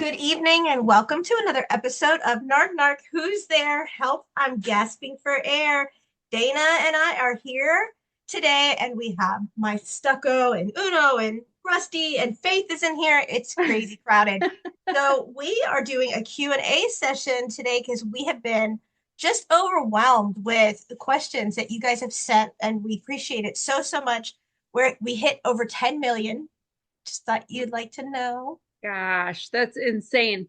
Good evening and welcome to another episode of Narc. Who's there? Help, I'm gasping for air. Dana and I are here today and we have my Stucco and Uno and Rusty and Faith is in here. It's crazy crowded. So we are doing a Q&A session today because we have been just overwhelmed with the questions that you guys have sent and we appreciate it so much. We hit over 10 million. Just thought you'd like to know. Gosh, that's insane.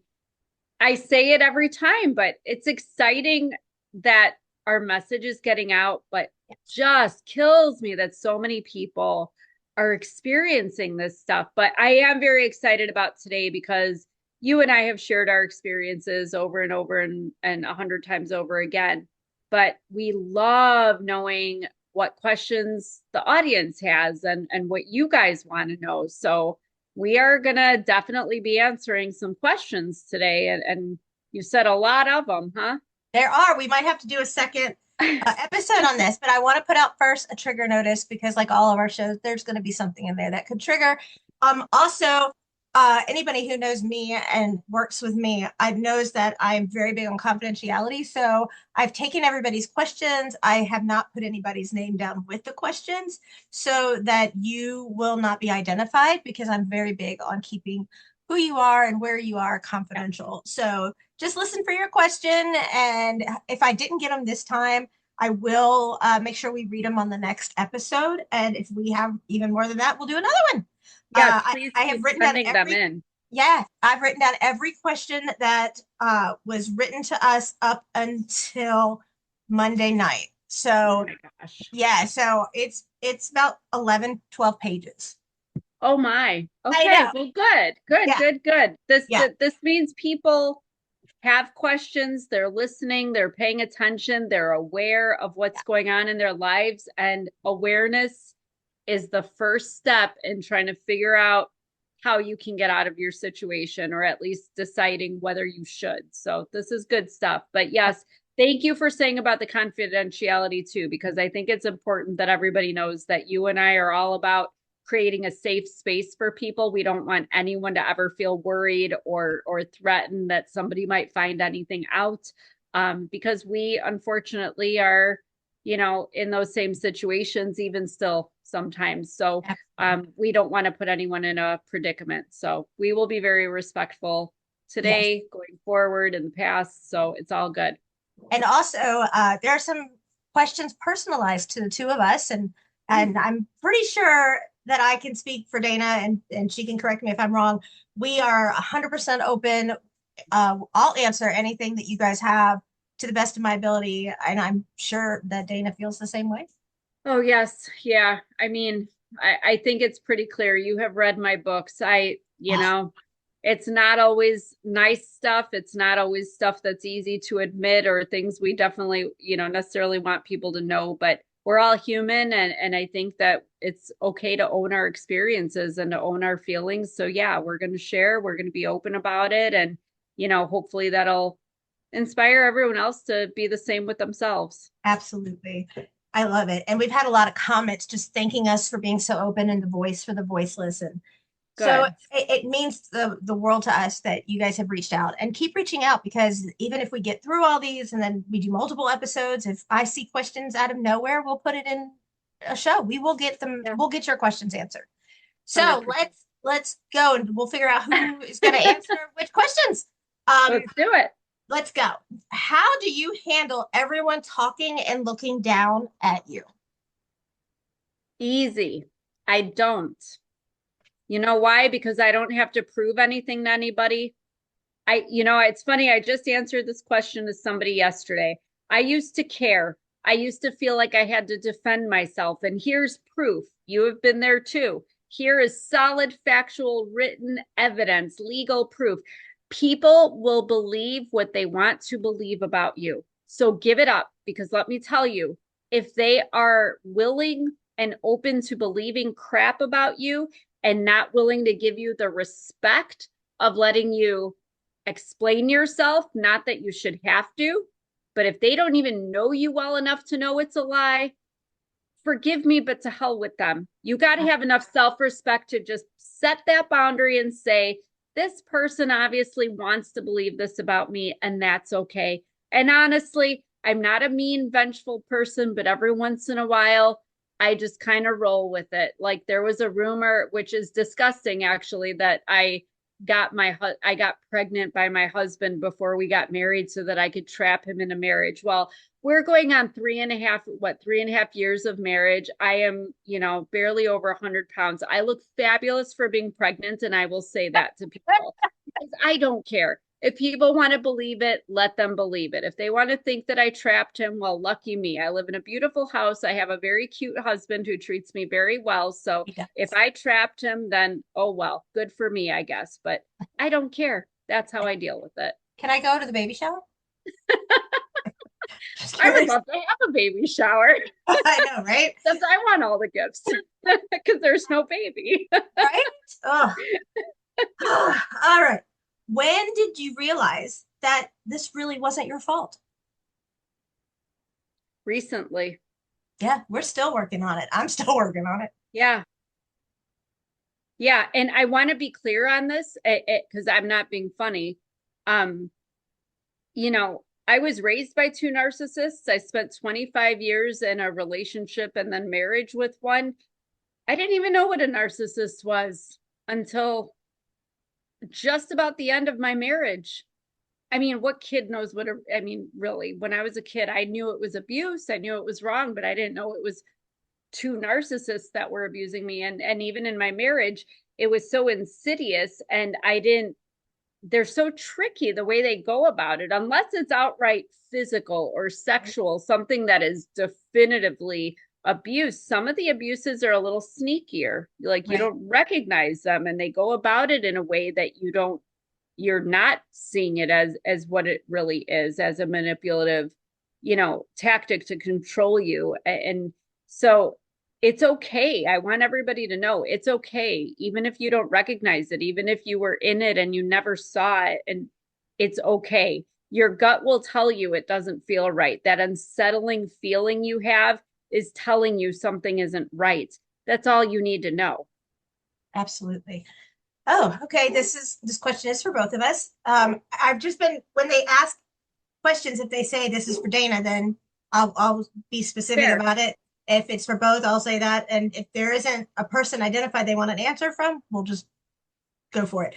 I say it every time, but it's exciting that our message is getting out, but just kills me that so many people are experiencing this stuff. But I am very excited about today because you and I have shared our experiences over and over and 100 times over again. But we love knowing what questions the audience has and what you guys want to know. So we are going to definitely be answering some questions today. And you said a lot of them, huh? There are. We might have to do a second episode on this, but I want to put out first a trigger notice because, like all of our shows, there's going to be something in there that could trigger. Also, anybody who knows me and works with me, I knows that I'm very big on confidentiality. So I've taken everybody's questions. I have not put anybody's name down with the questions so that you will not be identified because I'm very big on keeping who you are and where you are confidential. So just listen for your question. And if I didn't get them this time, I will make sure we read them on the next episode. And if we have even more than that, we'll do another one. Yes, please I have keep written down sending them in. yeah, I've written down every question that was written to us up until Monday night. Oh So my gosh. yeah, so it's about 11, 12 pages. Oh my. I Okay. know. Well, good, good, Yeah, good, good. This yeah, this means people have questions, they're listening, they're paying attention, they're aware of yeah, what's going on in their lives, and awareness is the first step in trying to figure out how you can get out of your situation or at least deciding whether you should. So this is good stuff. But yes, thank you for saying about the confidentiality too, because I think it's important that everybody knows that you and I are all about creating a safe space for people. We don't want anyone to ever feel worried or threatened that somebody might find anything out, because we unfortunately are, in those same situations even still sometimes. So absolutely. we don't want to put anyone in a predicament. So we will be very respectful Yes. today, going forward, in the past. So it's all good. And also, there are some questions personalized to the two of us, and I'm pretty sure that I can speak for Dana, and she can correct me if I'm wrong. We are 100% open. I'll answer anything that you guys have to the best of my ability, and I'm sure that Dana feels the same way. Oh, yes. Yeah. I mean, I think it's pretty clear. You have read my books. Oh, It's not always nice stuff. It's not always stuff that's easy to admit or things we definitely, necessarily want people to know, but we're all human. And I think that it's okay to own our experiences and to own our feelings. So yeah, we're going to share, we're going to be open about it. And, hopefully that'll inspire everyone else to be the same with themselves. absolutely. I love it. And we've had a lot of comments just thanking us for being so open and the voice for the voiceless. And so Good. it means the world to us that you guys have reached out and keep reaching out because even if we get through all these and then we do multiple episodes, if I see questions out of nowhere, we'll put it in a show. We will get them, Yeah. we'll get your questions answered. So 100%. let's go and we'll figure out who is going to answer which questions. Let's do it. Let's go. How do you handle everyone talking and looking down at you? Easy. I don't. You know why? Because I don't have to prove anything to anybody. It's funny. I just answered this question to somebody yesterday. I used to care. I used to feel like I had to defend myself. And here's proof. You have been there too. Here is solid, factual, written evidence, legal proof. People will believe what they want to believe about you. So give it up because let me tell you, if they are willing and open to believing crap about you and not willing to give you the respect of letting you explain yourself, not that you should have to, but if they don't even know you well enough to know it's a lie, forgive me, but to hell with them. You got to have enough self respect to just set that boundary and say, this person obviously wants to believe this about me, and that's okay. And honestly, I'm not a mean, vengeful person, but every once in a while, I just kind of roll with it. Like there was a rumor, which is disgusting actually, that I got pregnant by my husband before we got married so that I could trap him in a marriage. Well, we're going on 3.5 years of marriage. I am, barely over 100 pounds. I look fabulous for being pregnant, and I will say that to people because I don't care. If people want to believe it, let them believe it. If they want to think that I trapped him, well, lucky me. I live in a beautiful house. I have a very cute husband who treats me very well. So He if does. I trapped him, then oh well, good for me, I guess. But I don't care. That's how I deal with it. Can I go to the baby shower? Just I would curious. love to have a baby shower, I know, right? except I want all the gifts because there's no baby. Right? Oh. All right. When did you realize that this really wasn't your fault? Recently. Yeah, we're still working on it. I'm still working on it. Yeah. Yeah. And I want to be clear on this because I'm not being funny. Um, I was raised by two narcissists. I spent 25 years in a relationship and then marriage with one. I didn't even know what a narcissist was until just about the end of my marriage. I mean, what kid knows I mean, really, when I was a kid, I knew it was abuse. I knew it was wrong, but I didn't know it was two narcissists that were abusing me. And even in my marriage, it was so insidious and I didn't they're so tricky the way they go about it, unless it's outright physical or sexual, something that is definitively abuse. Some of the abuses are a little sneakier, like you Right. don't recognize them and they go about it in a way that you're not seeing it as what it really is, as a manipulative, tactic to control you. And so it's okay. I want everybody to know it's okay, even if you don't recognize it, even if you were in it and you never saw it, and it's okay. Your gut will tell you it doesn't feel right. That unsettling feeling you have is telling you something isn't right. That's all you need to know. Absolutely. Oh, okay. This question is for both of us. I've just been when they ask questions, if they say this is for Dana, then I'll be specific Fair. about it. If it's for both, I'll say that. And if there isn't a person identified they want an answer from, we'll just go for it.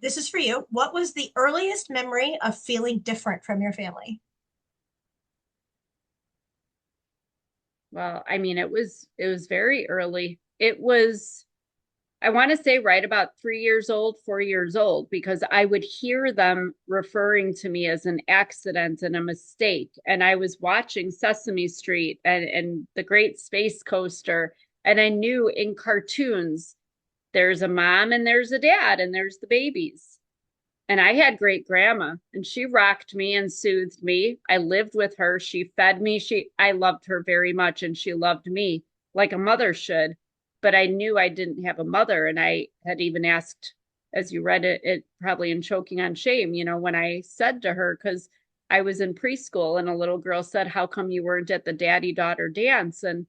This is for you. What was the earliest memory of feeling different from your family? Well, I mean, it was very early. It was, I want to say right about 3 years old, 4 years old, because I would hear them referring to me as an accident and a mistake. And I was watching Sesame Street and the Great Space Coaster. And I knew in cartoons, there's a mom and there's a dad and there's the babies. And I had great grandma and she rocked me and soothed me. I lived with her. She fed me. I loved her very much and she loved me like a mother should. But I knew I didn't have a mother. And I had even asked, as you read it probably in Choking on Shame, when I said to her, because I was in preschool and a little girl said, how come you weren't at the daddy daughter dance? And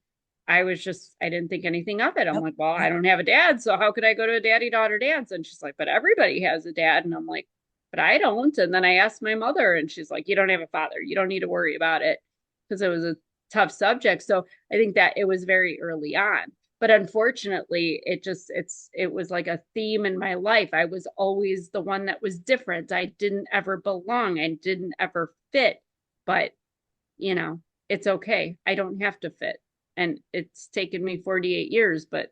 I didn't think anything of it. I'm Nope. like, well, I Yep. don't have a dad. So how could I go to a daddy daughter dance? And she's like, but everybody has a dad. And I'm like, but I don't. And then I asked my mother, and she's like, you don't have a father. You don't need to worry about it because it was a tough subject. So I think that it was very early on. But unfortunately, it was like a theme in my life. I was always the one that was different. I didn't ever belong. I didn't ever fit. But, you know, it's okay. I don't have to fit. And it's taken me 48 years, but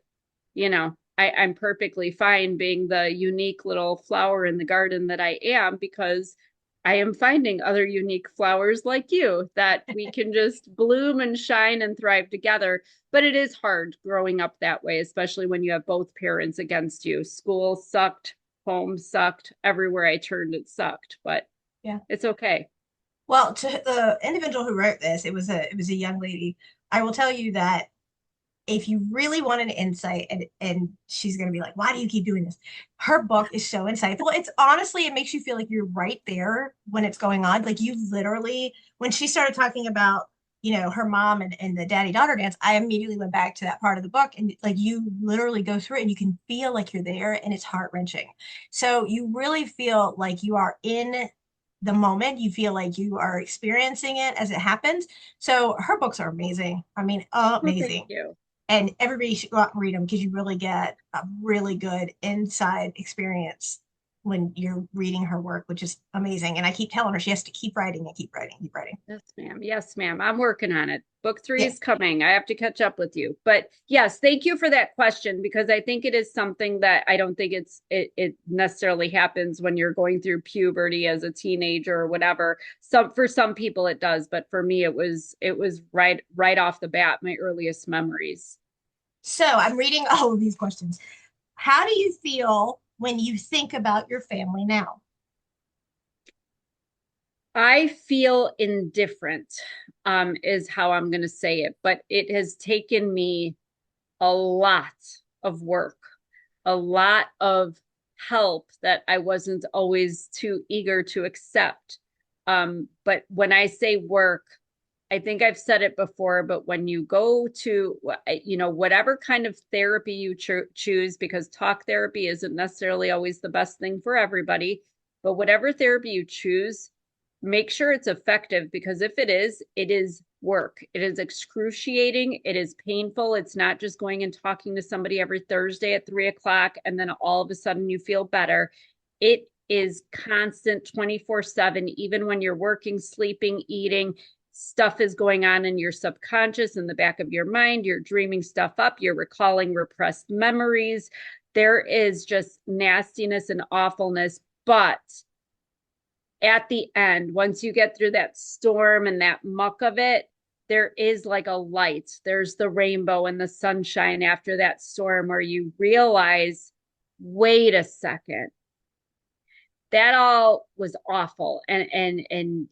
I'm perfectly fine being the unique little flower in the garden that I am, because I am finding other unique flowers like you that we can just bloom and shine and thrive together. But it is hard growing up that way, especially when you have both parents against you. School sucked, home sucked, everywhere I turned, it sucked, but Yeah. it's okay. Well, to the individual who wrote this, it was a young lady. I will tell you that if you really want an insight, and she's going to be like, why do you keep doing this? Her book is so insightful. It's honestly, it makes you feel like you're right there when it's going on. Like you literally, when she started talking about her mom and the daddy daughter dance, I immediately went back to that part of the book. And like you literally go through it and you can feel like you're there and it's heart wrenching. So you really feel like you are in the moment. You feel like you are experiencing it as it happens. So her books are amazing. I mean, Well, thank amazing. you. And everybody should go out and read them because you really get a really good inside experience when you're reading her work, which is amazing. And I keep telling her she has to keep writing and keep writing, keep writing. Yes, ma'am. Yes, ma'am. I'm working on it. Book three Yeah. is coming. I have to catch up with you. But yes, thank you for that question because I think it is something that I don't think it necessarily happens when you're going through puberty as a teenager or whatever. For some people it does, but for me it was right off the bat my earliest memories. So I'm reading all of these questions. How do you feel when you think about your family now? I feel indifferent, is how I'm going to say it, but it has taken me a lot of work, a lot of help that I wasn't always too eager to accept. But when I say work, I think I've said it before, but when you go to, whatever kind of therapy you choose, because talk therapy isn't necessarily always the best thing for everybody, but whatever therapy you choose, make sure it's effective because if it is work. It is excruciating. It is painful. It's not just going and talking to somebody every Thursday at 3 o'clock and then all of a sudden you feel better. It is constant 24/7, even when you're working, sleeping, eating. Stuff is going on in your subconscious, in the back of your mind. You're dreaming stuff up. You're recalling repressed memories. There is just nastiness and awfulness. But at the end, once you get through that storm and that muck of it, there is like a light. There's the rainbow and the sunshine after that storm where you realize, wait a second, that all was awful and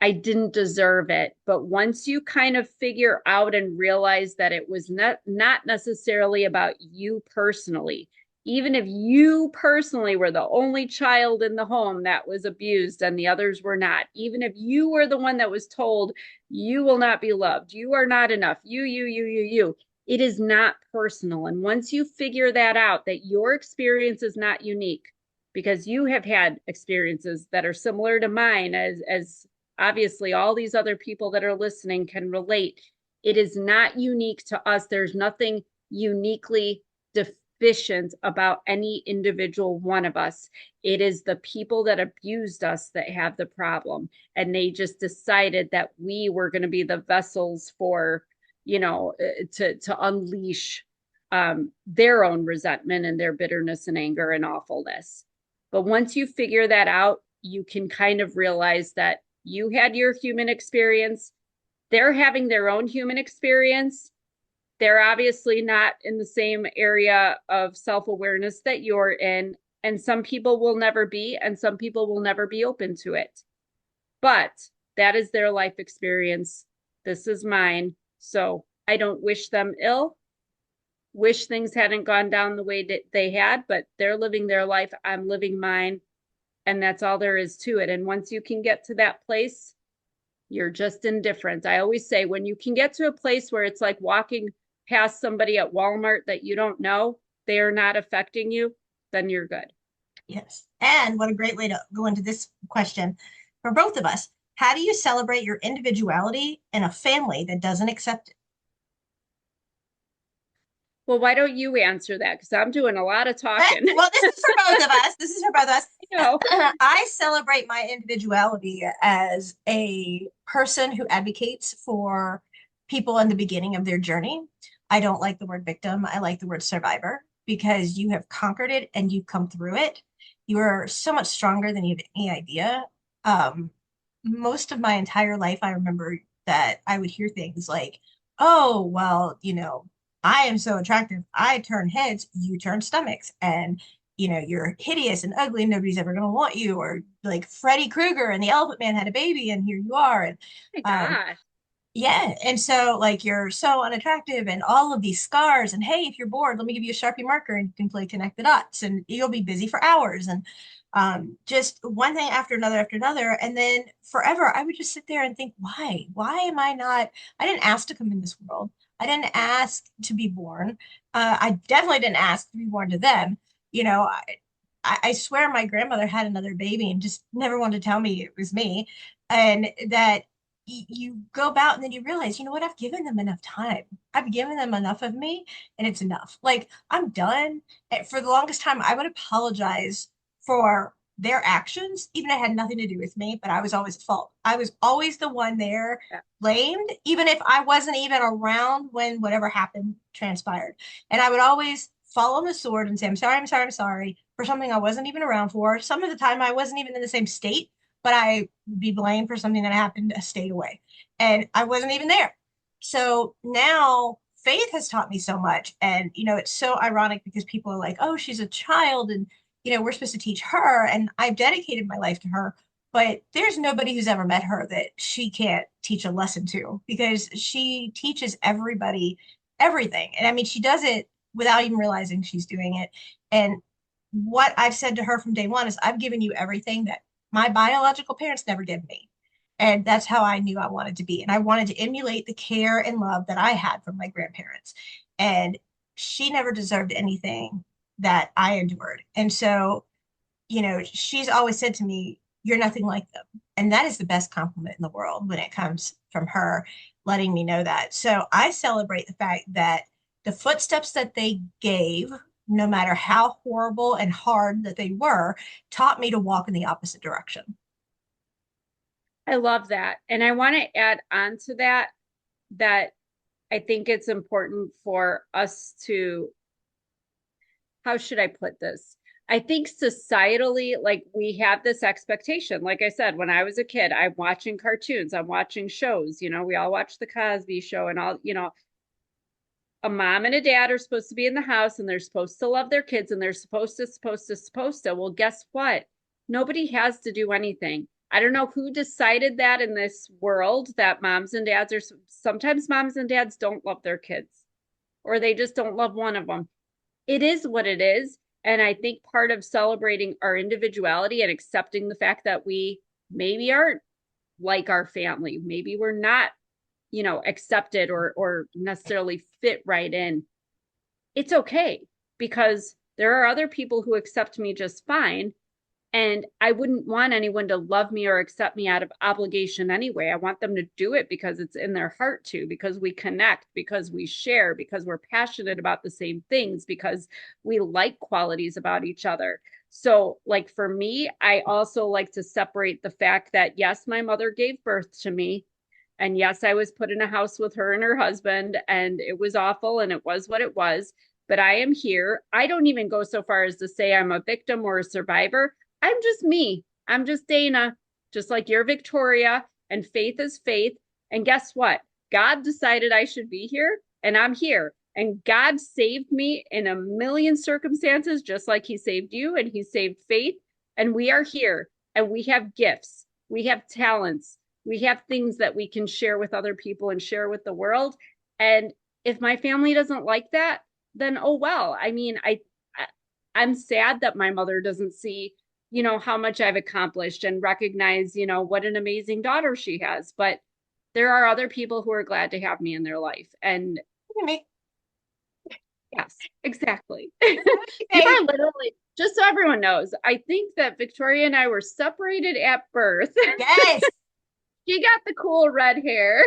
I didn't deserve it. But once you kind of figure out and realize that it was not necessarily about you personally, even if you personally were the only child in the home that was abused and the others were not, even if you were the one that was told you will not be loved, you are not enough, you, it is not personal. And once you figure that out, that your experience is not unique because you have had experiences that are similar to mine as obviously all these other people that are listening can relate. It is not unique to us. There's nothing uniquely deficient about any individual one of us. It is the people that abused us that have the problem. And they just decided that we were going to be the vessels for, to unleash their own resentment and their bitterness and anger and awfulness. But once you figure that out, you can kind of realize that you had your human experience. They're having their own human experience. They're obviously not in the same area of self awareness that you're in. And some people will never be, and some people will never be open to it. But that is their life experience. This is mine. So I don't wish them ill, wish things hadn't gone down the way that they had, but they're living their life. I'm living mine. And that's all there is to it. And once you can get to that place, you're just indifferent. I always say when you can get to a place where it's like walking past somebody at Walmart that you don't know, they are not affecting you, then you're good. Yes. And what a great way to go into this question for both of us. How do you celebrate your individuality in a family that doesn't accept it? Well, why don't you answer that? Because I'm doing a lot of talking. Well, this is for both of us. This is for both of us. You know, I celebrate my individuality as a person who advocates for people in the beginning of their journey. I don't like the word victim. I like the word survivor because you have conquered it and you've come through it. You are so much stronger than you have any idea. Um, Most of my entire life, I remember that I would hear things like, oh, well, I am so attractive. I turn heads, you turn stomachs. And, you're hideous and ugly and nobody's ever going to want you. Or like Freddy Krueger and the Elephant Man had a baby and here you are. And my um, gosh. Yeah. And so, like, you're so unattractive and all of these scars. And hey, if you're bored, let me give you a Sharpie marker and you can play connect the dots and you'll be busy for hours. And just one thing after another after another. And then forever, I would just sit there and think, why? Why am I not? I didn't ask to come in this world. I didn't ask to be born. I definitely didn't ask to be born to them. You know, I swear my grandmother had another baby and just never wanted to tell me it was me. And that you go about and then you realize, you know what, I've given them enough time. I've given them enough of me and it's enough. Like I'm done. And for the longest time, I would apologize for their actions, even if it had nothing to do with me, but I was always at fault. I was always the one there Yeah. blamed, even if I wasn't even around when whatever happened transpired. And I would always fall on the sword and say, I'm sorry, I'm sorry, I'm sorry for something I wasn't even around for. Some of the time I wasn't even in the same state, but I would be blamed for something that happened a state away. And I wasn't even there. So now faith has taught me so much. And, you know, it's so ironic because people are like, oh, she's a child and, you know, we're supposed to teach her. And I've dedicated my life to her. But there's nobody who's ever met her that she can't teach a lesson to because she teaches everybody everything. And I mean, she does it without even realizing she's doing it. And what I've said to her from day one is I've given you everything that my biological parents never gave me. And that's how I knew I wanted to be. And I wanted to emulate the care and love that I had from my grandparents. And she never deserved anything that I endured. And so, you know, she's always said to me, you're nothing like them. And that is the best compliment in the world when it comes from her letting me know that. So I celebrate the fact that the footsteps that they gave, no matter how horrible and hard that they were, taught me to walk in the opposite direction. I love that. And I want to add on to that, that I think it's important for us to, how should I put this? I think societally, like we have this expectation. Like I said, when I was a kid, I'm watching cartoons, I'm watching shows, we all watch the Cosby Show and all, a mom and a dad are supposed to be in the house and they're supposed to love their kids and they're supposed to. Well, guess what? Nobody has to do anything. I don't know who decided that in this world that moms and dads are sometimes moms and dads don't love their kids or they just don't love one of them. It is what it is. And I think part of celebrating our individuality and accepting the fact that we maybe aren't like our family, maybe we're not accepted or necessarily fit right in, it's okay because there are other people who accept me just fine. And I wouldn't want anyone to love me or accept me out of obligation anyway. I want them to do it because it's in their heart to, because we connect, because we share, because we're passionate about the same things, because we like qualities about each other. So, like for me, I also like to separate the fact that, yes, my mother gave birth to me. And yes, I was put in a house with her and her husband, and it was awful and it was what it was. But I am here. I don't even go so far as to say I'm a victim or a survivor. I'm just me. I'm just Dana, just like you're Victoria, and Faith is Faith. And guess what? God decided I should be here, and I'm here. And God saved me in a million circumstances, just like He saved you, and He saved Faith. And we are here, and we have gifts, we have talents, we have things that we can share with other people and share with the world. And if my family doesn't like that, then oh well. I mean, I'm sad that my mother doesn't see how much I've accomplished and recognize what an amazing daughter she has, but there are other people who are glad to have me in their life. And Me. yes, exactly. You are literally, just so everyone knows, I think that Victoria and I were separated at birth. Yes. She got the cool red hair.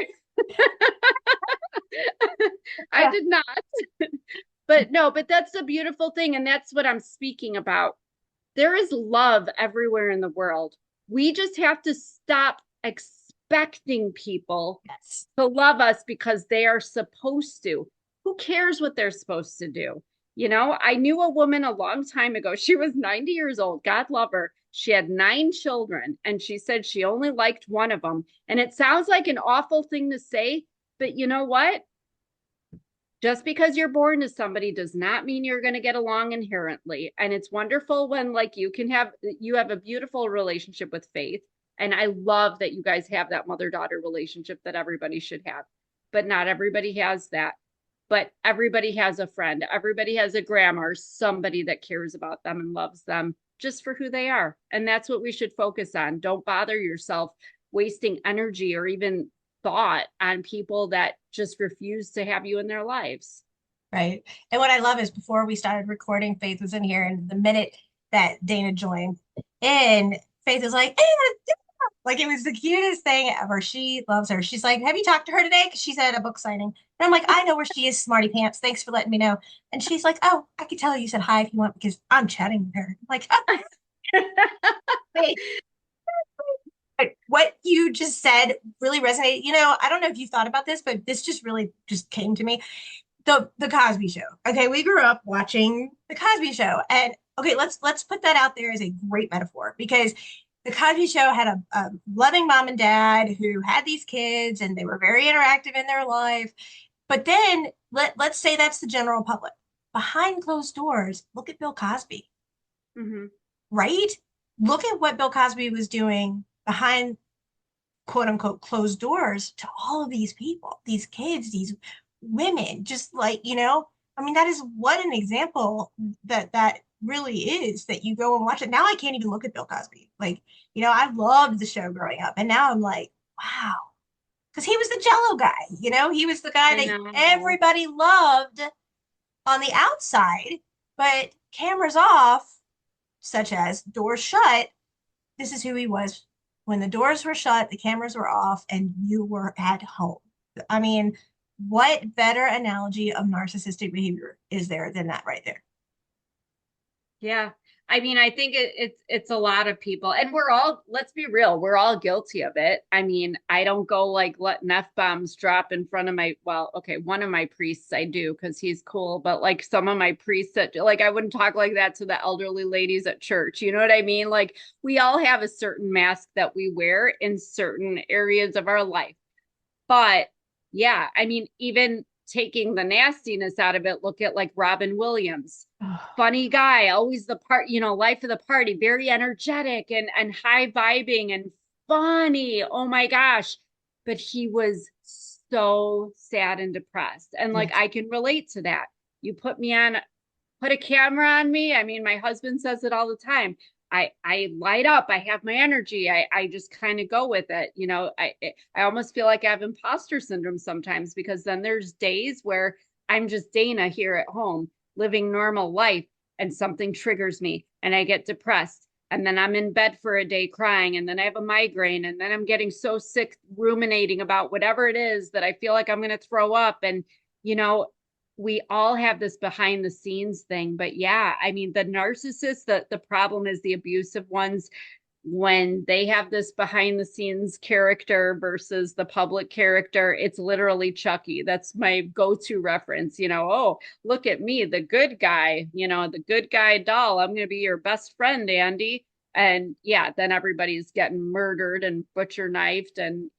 I did not. But no, but that's the beautiful thing. And that's what I'm speaking about. There is love everywhere in the world. We just have to stop expecting people Yes. to love us because they are supposed to. Who cares what they're supposed to do? I knew a woman a long time ago. She was 90 years old. God love her. She had 9 children, and she said she only liked one of them. And it sounds like an awful thing to say, but you know what? Just because you're born to somebody does not mean you're going to get along inherently. And it's wonderful when like you have a beautiful relationship with Faith. And I love that you guys have that mother-daughter relationship that everybody should have. But not everybody has that. But everybody has a friend. Everybody has a grandma or somebody that cares about them and loves them just for who they are. And that's what we should focus on. Don't bother yourself wasting energy or even thought on people that just refuse to have you in their lives. Right. And what I love is before we started recording, Faith was in here, and the minute that Dana joined in, Faith was like, "Hey, like it was the cutest thing ever. She loves her. She's like, have you talked to her today? Because she's at a book signing. And I'm like, I know where she is, smarty pants. Thanks for letting me know. And she's like, oh, I could tell her you said hi if you want because I'm chatting with her. I'm like, wait, what you just said really resonated. You know, I don't know if you thought about this, but this just really just came to me. The Cosby Show. Okay, we grew up watching the Cosby Show, and okay, let's put that out there as a great metaphor because the Cosby Show had a loving mom and dad who had these kids, and they were very interactive in their life. But then let's say that's the general public. Behind closed doors, look at Bill Cosby, Mm-hmm. right? Look at what Bill Cosby was doing behind quote unquote closed doors to all of these people, these kids, these women, just like, I mean, that is what an example that really is that you go and watch it. Now I can't even look at Bill Cosby. Like, I loved the show growing up. And now I'm like, wow. Because he was the Jello guy, he was the guy I that know. everybody loved on the outside, but cameras off, such as doors shut, this is who he was when the doors were shut, the cameras were off, and you were at home. I mean, what better analogy of narcissistic behavior is there than that right there? Yeah. I mean, I think it's a lot of people, and we're all, let's be real, we're all guilty of it. I mean, I don't go like letting F-bombs drop in front of my, well, okay, one of my priests I do because he's cool, but like some of my priests that like I wouldn't talk like that to the elderly ladies at church. You know what I mean? Like we all have a certain mask that we wear in certain areas of our life. But yeah, I mean, even taking the nastiness out of it, look at like Robin Williams. Funny guy, always the part, life of the party, very energetic and high vibing and funny. Oh my gosh. But he was so sad and depressed. And like Yes. I can relate to that. You put a camera on me. I mean, my husband says it all the time. I light up. I have my energy. I just kind of go with it. I almost feel like I have imposter syndrome sometimes because then there's days where I'm just Dana here at home living normal life and something triggers me and I get depressed and then I'm in bed for a day crying and then I have a migraine and then I'm getting so sick ruminating about whatever it is that I feel like I'm going to throw up and you know we all have this behind the scenes thing. But yeah, I mean, the narcissists, the problem is the abusive ones when they have this behind the scenes character versus the public character. It's literally Chucky. That's my go-to reference. Oh, look at me, the good guy, the good guy doll. I'm going to be your best friend, Andy. And yeah, then everybody's getting murdered and butcher knifed and,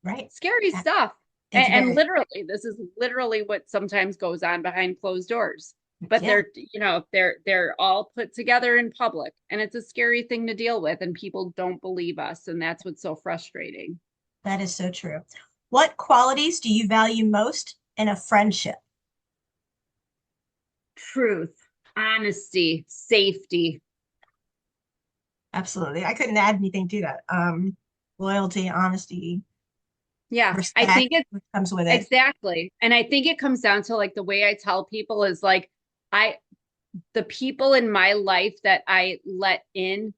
Right. scary stuff. It's And very, literally, this is literally what sometimes goes on behind closed doors. But yeah, they're all put together in public, and it's a scary thing to deal with, and people don't believe us, and that's what's so frustrating. that is so true. What qualities do you value most in a friendship? Truth, honesty, safety. Absolutely. I couldn't add anything to that. Loyalty, honesty, Yeah, I respect, think it's which comes with it. exactly. And I think it comes down to like the way I tell people is like, I, the people in my life that I let in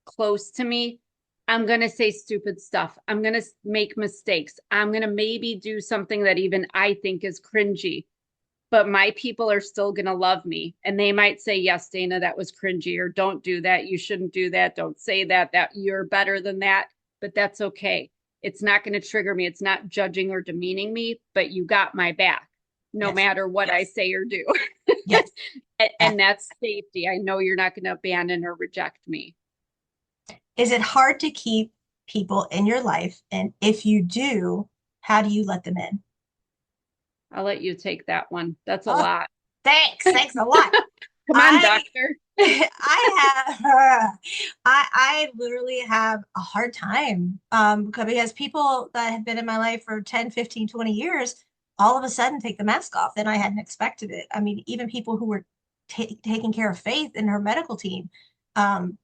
close to me, I'm going to say stupid stuff. I'm going to make mistakes. I'm going to maybe do something that even I think is cringy, but my people are still going to love me. And they might say, yes, Dana, that was cringy, or don't do that. You shouldn't do that. Don't say that, that you're better than that. But that's okay. It's not going to trigger me. It's not judging or demeaning me, but you got my back no Yes. matter what I say or do. Yes. Yeah. And that's safety. I know you're not going to abandon or reject me. Is it hard to keep people in your life? And if you do, how do you let them in? I'll let you take that one. That's a Oh, lot. thanks. Thanks a lot. Come on, I doctor. I have I literally have a hard time because people that have been in my life for 10, 15, 20 years all of a sudden take the mask off and I hadn't expected it. I mean, even people who were taking care of Faith in her medical team um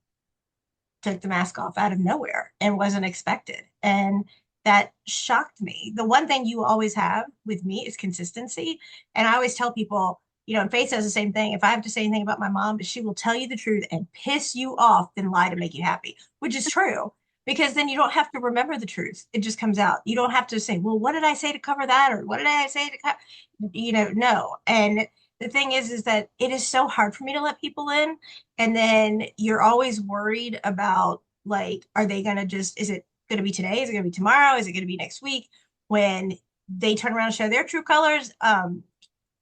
took the mask off out of nowhere and wasn't expected. And that shocked me. The one thing you always have with me is consistency. And I always tell people, and Faith says the same thing. If I have to say anything about my mom, she will tell you the truth and piss you off than lie to make you happy, which is true. Because then you don't have to remember the truth. It just comes out. You don't have to say, well, what did I say to cover that? Or what did I say to cover? No. And the thing is that it is so hard for me to let people in, and then you're always worried about, like, are they going to just, is it going to be today? Is it going to be tomorrow? Is it going to be next week? When they turn around and show their true colors.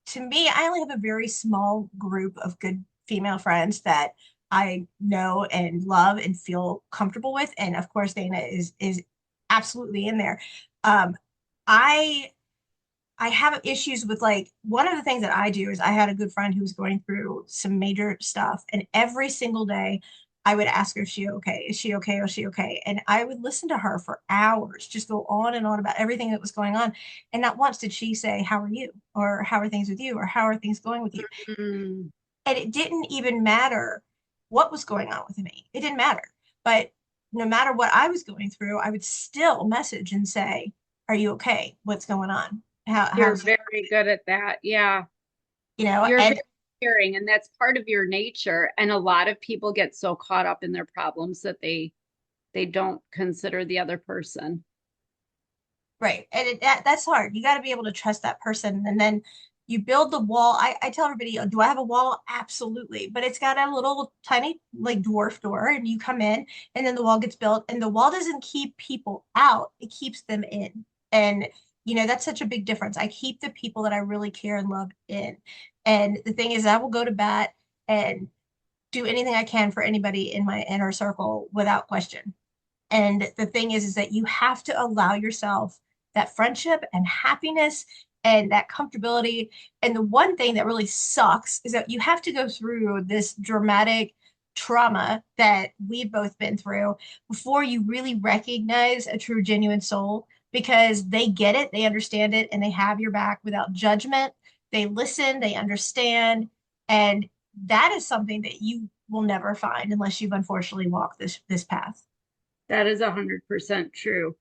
To me, I only have a very small group of good female friends that I know and love and feel comfortable with. And of course, Dana is absolutely in there. Um, I I have issues with, like, one of the things that I do is I had a good friend who was going through some major stuff, and every single day I would ask her, is she okay? Is she okay? Is she okay? And I would listen to her for hours, just go on and on about everything that was going on. And not once did she say, how are you? Or how are things with you? Or how are things going with you? Mm, And it didn't even matter what was going on with me. It didn't matter. But no matter what I was going through, I would still message and say, are you okay? What's going on? you're How's it very good at that. Yeah. You're very and caring, and that's part of your nature. And a lot of people get so caught up in their problems that they don't consider the other person. right. And that's hard. You got to be able to trust that person. And then you build the wall. I tell everybody, do I have a wall? Absolutely. But it's got a little tiny, like, dwarf door, and you come in, and then the wall gets built. And the wall doesn't keep people out, it keeps them in. And, that's such a big difference. I keep the people that I really care and love in. And the thing is, I will go to bat and do anything I can for anybody in my inner circle without question. And the thing is that you have to allow yourself that friendship and happiness and that comfortability. And the one thing that really sucks is that you have to go through this dramatic trauma that we've both been through before you really recognize a true, genuine soul, because they get it, they understand it, and they have your back without judgment. They listen, they understand. And that is something that you will never find unless you've unfortunately walked this path. That is 100% true.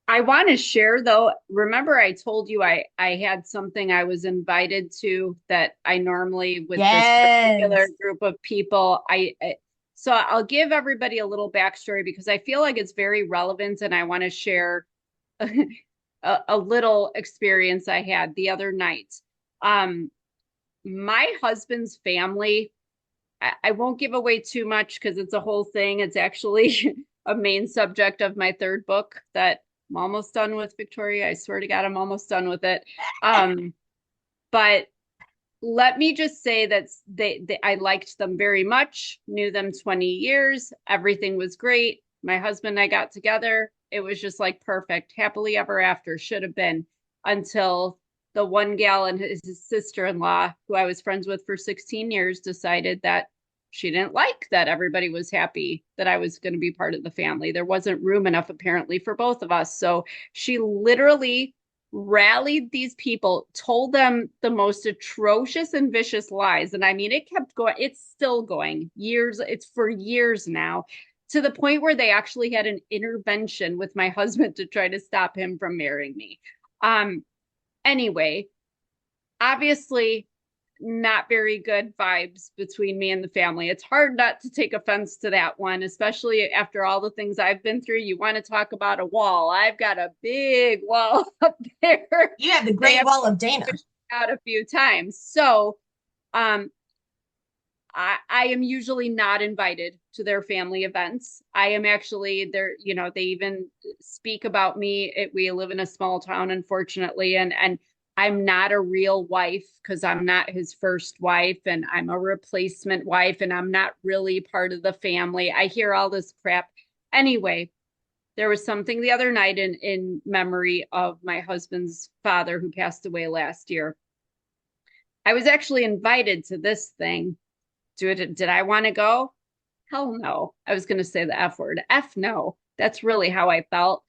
I want to share though. Remember, I told you I had something I was invited to that I normally with this particular Yes. group of people. So I'll give everybody a little backstory because I feel like it's very relevant, and I want to share a little experience I had the other night. Um, my husband's family. I won't give away too much because it's a whole thing. It's actually a main subject of my third book that I'm almost done with, Victoria. I swear to God, I'm almost done with it. But let me just say that I liked them very much, knew them 20 years. Everything was great. My husband and I got together. It was just like perfect, happily ever after, should have been, until the one gal and his sister-in-law, who I was friends with for 16 years, decided that she didn't like that everybody was happy that I was going to be part of the family. There wasn't room enough, apparently, for both of us. So she literally rallied these people, told them the most atrocious and vicious lies. And I mean, it kept going. It's still going years. It's for years now, to the point where they actually had an intervention with my husband to try to stop him from marrying me. Anyway, obviously not very good vibes between me and the family. It's hard not to take offense to that one, especially after all the things I've been through. You want to talk about a wall? I've got a big wall up there. You have the They Great have Wall of Dana. pushed me out a few times. So um, I am usually not invited to their family events. I am actually there, they even speak about me. We live in a small town, unfortunately, and I'm not a real wife because I'm not his first wife, and I'm a replacement wife, and I'm not really part of the family. I hear all this crap. Anyway, there was something the other night in memory of my husband's father who passed away last year. I was actually invited to this thing, Did I want to go? Hell no. I was going to say the F word. F no. That's really how I felt.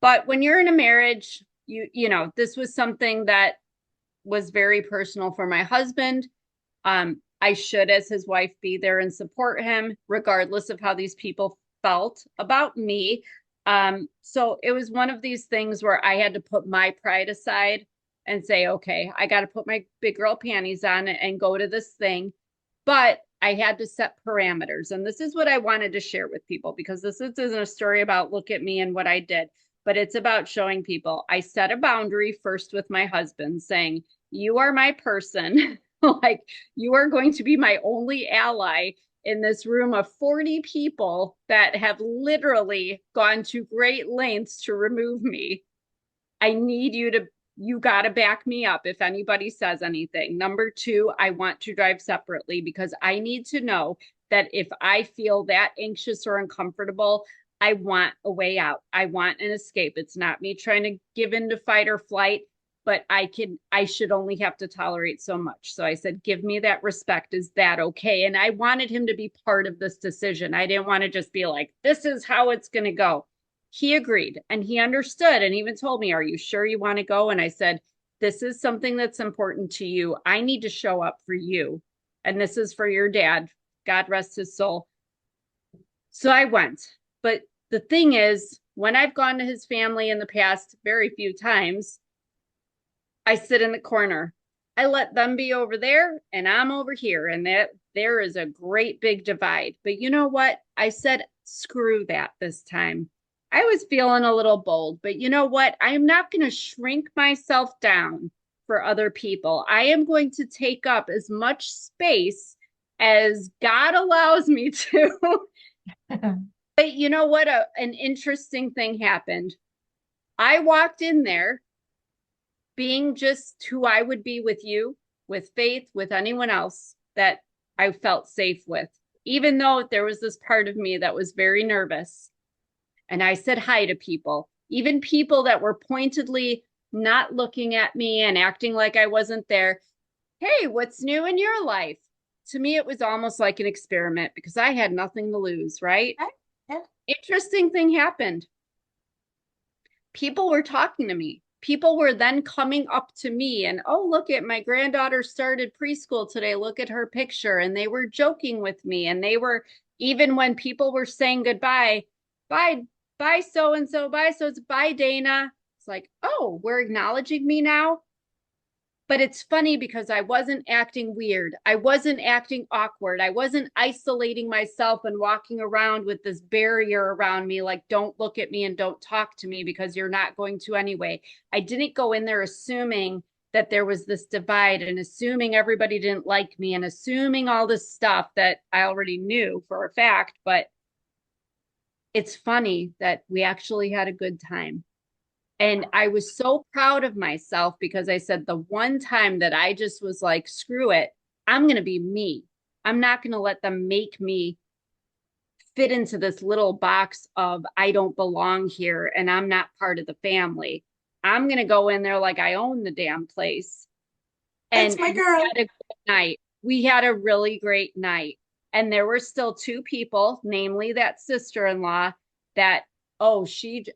But when you're in a marriage, this was something that was very personal for my husband. I should, as his wife, be there and support him, regardless of how these people felt about me. So it was one of these things where I had to put my pride aside and say, okay, I got to put my big girl panties on and go to this thing. But I had to set parameters. And this is what I wanted to share with people, because this isn't a story about look at me and what I did, but it's about showing people. I set a boundary first with my husband saying, you are my person. Like, you are going to be my only ally in this room of 40 people that have literally gone to great lengths to remove me. I need you got to back me up if anybody says anything. Number two, I want to drive separately because I need to know that if I feel that anxious or uncomfortable, I want a way out. I want an escape. It's not me trying to give in to fight or flight, but I should only have to tolerate so much. So I said, give me that respect. Is that okay? And I wanted him to be part of this decision. I didn't want to just be like, this is how it's going to go. He agreed and he understood and even told me, are you sure you want to go? And I said, this is something that's important to you. I need to show up for you. And this is for your dad. God rest his soul. So I went. But the thing is, when I've gone to his family in the past, very few times, I sit in the corner. I let them be over there and I'm over here. And that there is a great big divide. But you know what? I said, screw that this time. I was feeling a little bold, but you know what? I am not going to shrink myself down for other people. I am going to take up as much space as God allows me to. But you know what? An interesting thing happened. I walked in there being just who I would be with you, with Faith, with anyone else that I felt safe with, even though there was this part of me that was very nervous. And I said hi to people, even people that were pointedly not looking at me and acting like I wasn't there. Hey, what's new in your life? To me, it was almost like an experiment because I had nothing to lose, right? Okay. Yeah. Interesting thing happened. People were talking to me. People were then coming up to me and, oh, look at my granddaughter started preschool today. Look at her picture. And they were joking with me. And they were, even when people were saying goodbye, bye, bye, so and so, bye. So it's bye, Dana. It's like, oh, we're acknowledging me now. But it's funny because I wasn't acting weird. I wasn't acting awkward. I wasn't isolating myself and walking around with this barrier around me, like, don't look at me and don't talk to me because you're not going to anyway. I didn't go in there assuming that there was this divide and assuming everybody didn't like me and assuming all this stuff that I already knew for a fact. But it's funny that we actually had a good time. And I was so proud of myself because I said the one time that I just was like, screw it, I'm going to be me. I'm not going to let them make me fit into this little box of I don't belong here and I'm not part of the family. I'm going to go in there like I own the damn place. That's And my we girl. had a good night. We had a really great night. And there were still two people, namely that sister-in-law, that, oh,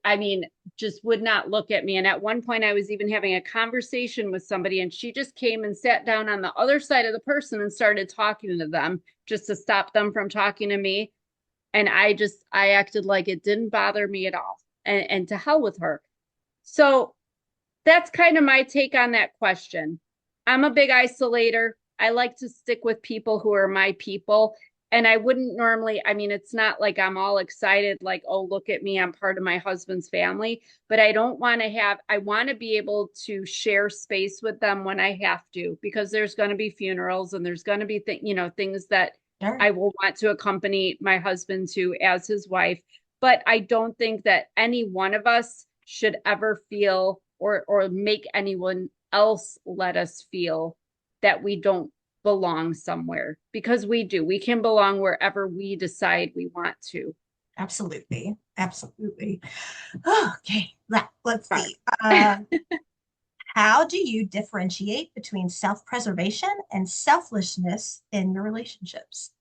I mean, just would not look at me. And at one point, I was even having a conversation with somebody, and she just came and sat down on the other side of the person and started talking to them just to stop them from talking to me. And I acted like it didn't bother me at all. And to hell with her. So that's kind of my take on that question. I'm a big isolator. I like to stick with people who are my people. And I wouldn't normally, I mean, it's not like I'm all excited, like, oh, look at me, I'm part of my husband's family. But I don't want to I want to be able to share space with them when I have to, because there's going to be funerals and there's going to be, things that Sure. I will want to accompany my husband to as his wife. But I don't think that any one of us should ever feel or make anyone else let us feel that we don't belong somewhere, because we do. We can belong wherever we decide we want to. Absolutely. Absolutely. Okay. Let's Right. see. How do you differentiate between self-preservation and selflessness in your relationships?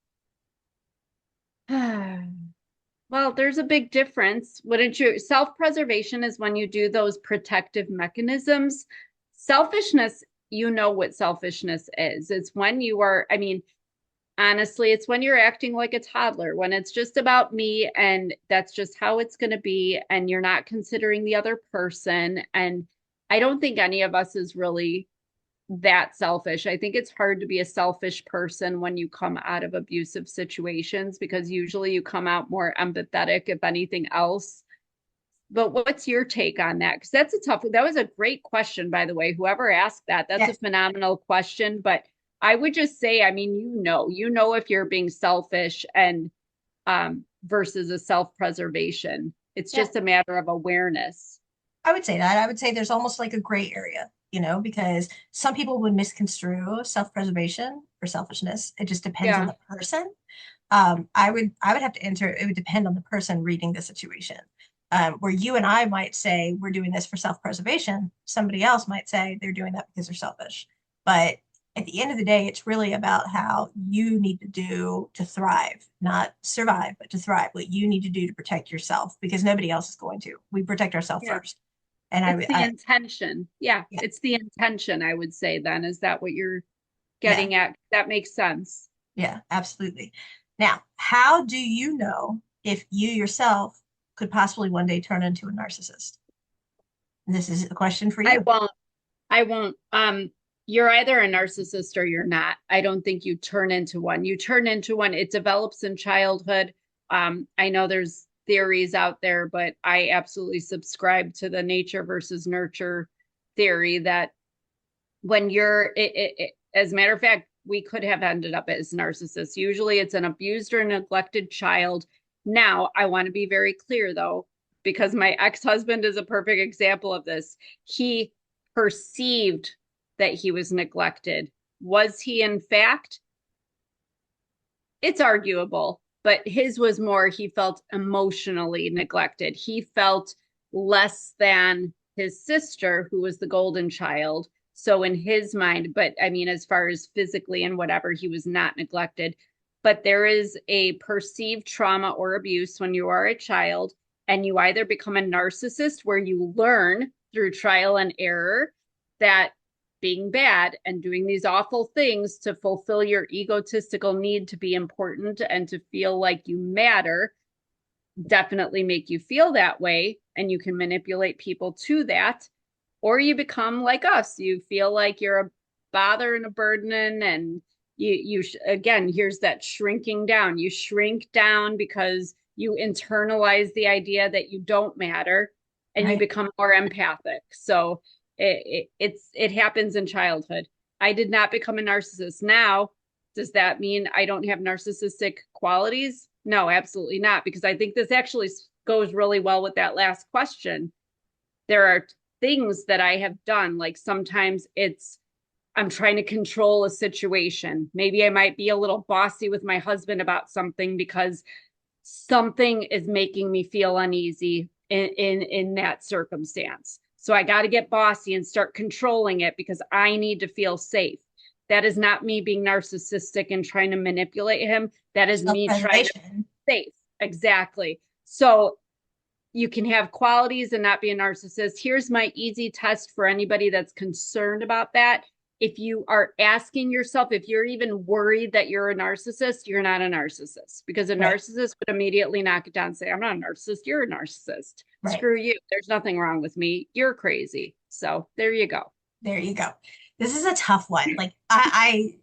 Well, there's a big difference. Wouldn't you? Self-preservation is when you do those protective mechanisms. Selfishness, you know what selfishness is. It's when you are, I mean, honestly, it's when you're acting like a toddler, when it's just about me and that's just how it's going to be, and you're not considering the other person. And I don't think any of us is really that selfish. I think it's hard to be a selfish person when you come out of abusive situations because usually you come out more empathetic, if anything else. But what's your take on that? Because that was a great question, by the way. Whoever asked that, that's a Yes. phenomenal question. But I would just say, I mean, you know if you're being selfish and versus a self-preservation. It's Yeah. just a matter of awareness. I would say that. I would say there's almost like a gray area, because some people would misconstrue self-preservation or selfishness. It just depends on Yeah. the person. I would have to answer, it would depend on the person reading the situation. Where you and I might say we're doing this for self-preservation, somebody else might say they're doing that because they're selfish. But at the end of the day, it's really about how you need to do to thrive, not survive, but to thrive. What you need to do to protect yourself, because nobody else is going to. We protect ourselves Yeah. first. And It's the I intention. Yeah, yeah, it's the intention, I would say then. Is that what you're yeah, getting at? That makes sense. yeah, absolutely. Now, how do you know if you yourself could possibly one day turn into a narcissist? This is a question for I you. won't. I won't. You're either a narcissist or you're not. I don't think you turn into one. You turn into one. It develops in childhood. I know there's theories out there, but I absolutely subscribe to the nature versus nurture theory that when as a matter of fact, we could have ended up as narcissists. Usually it's an abused or neglected child. Now, I want to be very clear though, because my ex-husband is a perfect example of this. He perceived that he was neglected. Was he in fact? It's arguable, but his was more, he felt emotionally neglected. He felt less than his sister, who was the golden child. So, in his mind, but I mean, as far as physically and whatever, he was not neglected. But there is a perceived trauma or abuse when you are a child, and you either become a narcissist where you learn through trial and error that being bad and doing these awful things to fulfill your egotistical need to be important and to feel like you matter definitely make you feel that way, and you can manipulate people to that. Or you become like us, you feel like you're a bother and a burden, and again, here's that shrinking down. You shrink down because you internalize the idea that you don't matter, and you Right. become more empathic. So it happens in childhood. I did not become a narcissist. Now, does that mean I don't have narcissistic qualities? No, absolutely not, because I think this actually goes really well with that last question. There are things that I have done, like sometimes I'm trying to control a situation. Maybe I might be a little bossy with my husband about something because something is making me feel uneasy in that circumstance. So I got to get bossy and start controlling it because I need to feel safe. That is not me being narcissistic and trying to manipulate him. That is me trying to Self-preservation. be safe. Exactly. So you can have qualities and not be a narcissist. Here's my easy test for anybody that's concerned about that. If you are asking yourself, if you're even worried that you're a narcissist, you're not a narcissist, because a Right. narcissist would immediately knock it down and say, I'm not a narcissist. You're a narcissist. Right. Screw you. There's nothing wrong with me. You're crazy. So there you go. There you go. This is a tough one. Like I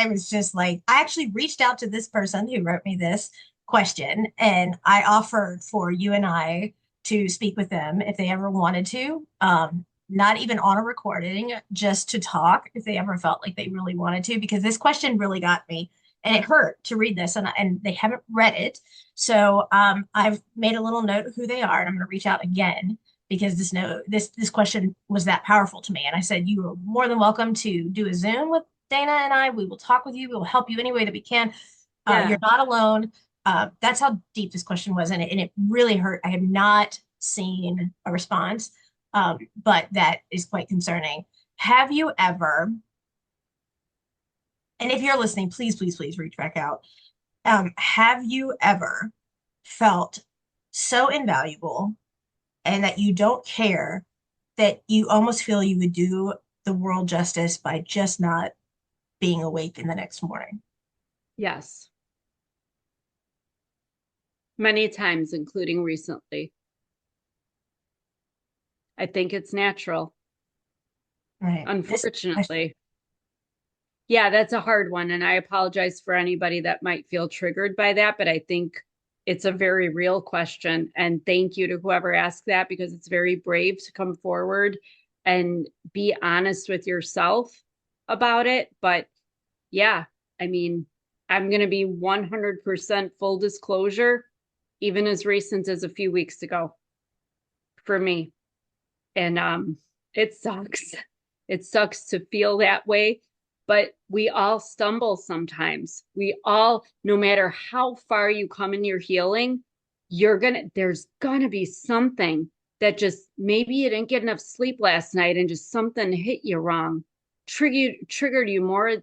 was just like, I actually reached out to this person who wrote me this question, and I offered for you and I to speak with them if they ever wanted to. Not even on a recording, just to talk if they ever felt like they really wanted to, because this question really got me and it hurt to read this, and they haven't read it. So I've made a little note of who they are, and I'm going to reach out again because this question was that powerful to me. And I said, you are more than welcome to do a Zoom with Dana and I. We will talk with you. We will help you any way that we can. You're Yeah. not alone. That's how deep this question was, and it really hurt. I have not seen a response, but that is quite concerning. Have you ever, and if you're listening, please, please, please reach back out. Have you ever felt so invaluable and that you don't care that you almost feel you would do the world justice by just not being awake in the next morning? Yes, many times, including recently. I think it's natural, Right. This, I, unfortunately. Yeah, that's a hard one. And I apologize for anybody that might feel triggered by that, but I think it's a very real question. And thank you to whoever asked that because it's very brave to come forward and be honest with yourself about it. But yeah, I mean, I'm going to be 100% full disclosure, even as recent as a few weeks ago for me. And it sucks. It sucks to feel that way, but we all stumble sometimes. We all, no matter how far you come in your healing, there's gonna be something that just maybe you didn't get enough sleep last night and just something hit you wrong, triggered you more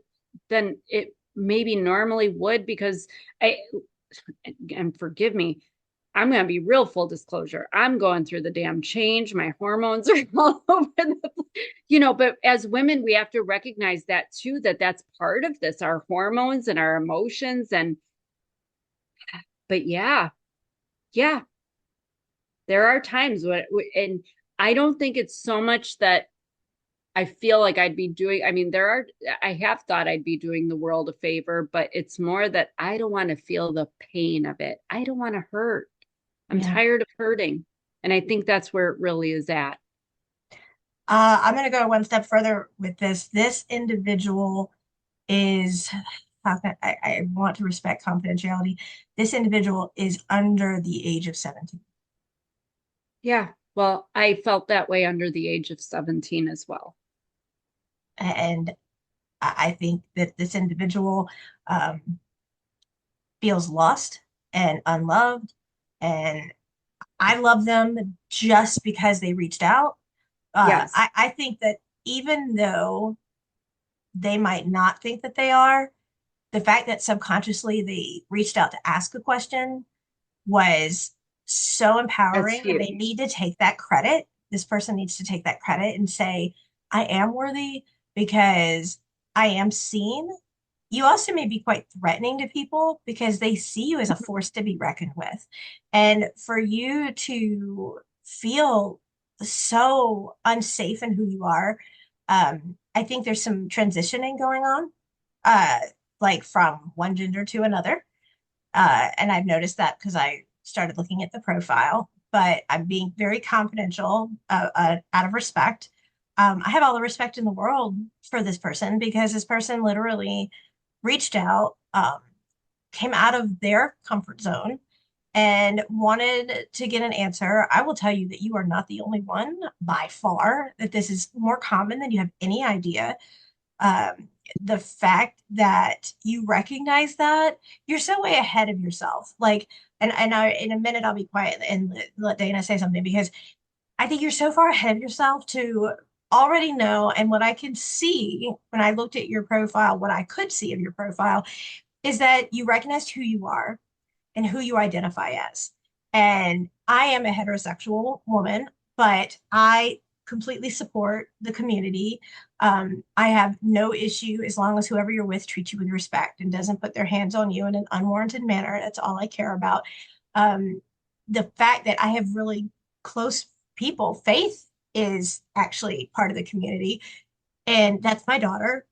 than it maybe normally would because I and forgive me, I'm going to be real full disclosure. I'm going through the damn change. My hormones are all over but as women, we have to recognize that too, that that's part of this, our hormones and our emotions. But yeah, there are times when, and I don't think it's so much that I feel like I'd be doing, I mean, I have thought I'd be doing the world a favor, but it's more that I don't want to feel the pain of it. I don't want to hurt. I'm yeah. tired of hurting. And I think that's where it really is at. I'm going to go one step further with this. This individual is, how can I want to respect confidentiality. This individual is under the age of 17. Yeah. Well, I felt that way under the age of 17 as well. And I think that this individual um, feels lost and unloved. And I love them just because they reached out. Yes. I think that even though they might not think that they are, the fact that subconsciously they reached out to ask a question was so That's empowering. And they huge. need to take that credit. This person needs to take that credit and say, I am worthy because I am seen. You also may be quite threatening to people because they see you as a force to be reckoned with. And for you to feel so unsafe in who you are, I think there's some transitioning going on, uh, like from one gender to another. And I've noticed that because I started looking at the profile, but I'm being very confidential out of respect. I have all the respect in the world for this person because this person literally reached out, came out of their comfort zone, and wanted to get an answer. I will tell you that you are not the only one by far, that this is more common than you have any idea. um, the fact that you recognize that you're so way ahead of yourself. Like, and in a minute I'll be quiet and let Dana say something because I think you're so far ahead of yourself to already know. And what I can see when I looked at your profile, what I could see of your profile is that you recognized who you are and who you identify as. And I am a heterosexual woman, but I completely support the community. I have no issue as long as whoever you're with treats you with respect and doesn't put their hands on you in an unwarranted manner. That's all I care about. Um, the fact that I have really close people, Faith is actually part of the community, and that's my daughter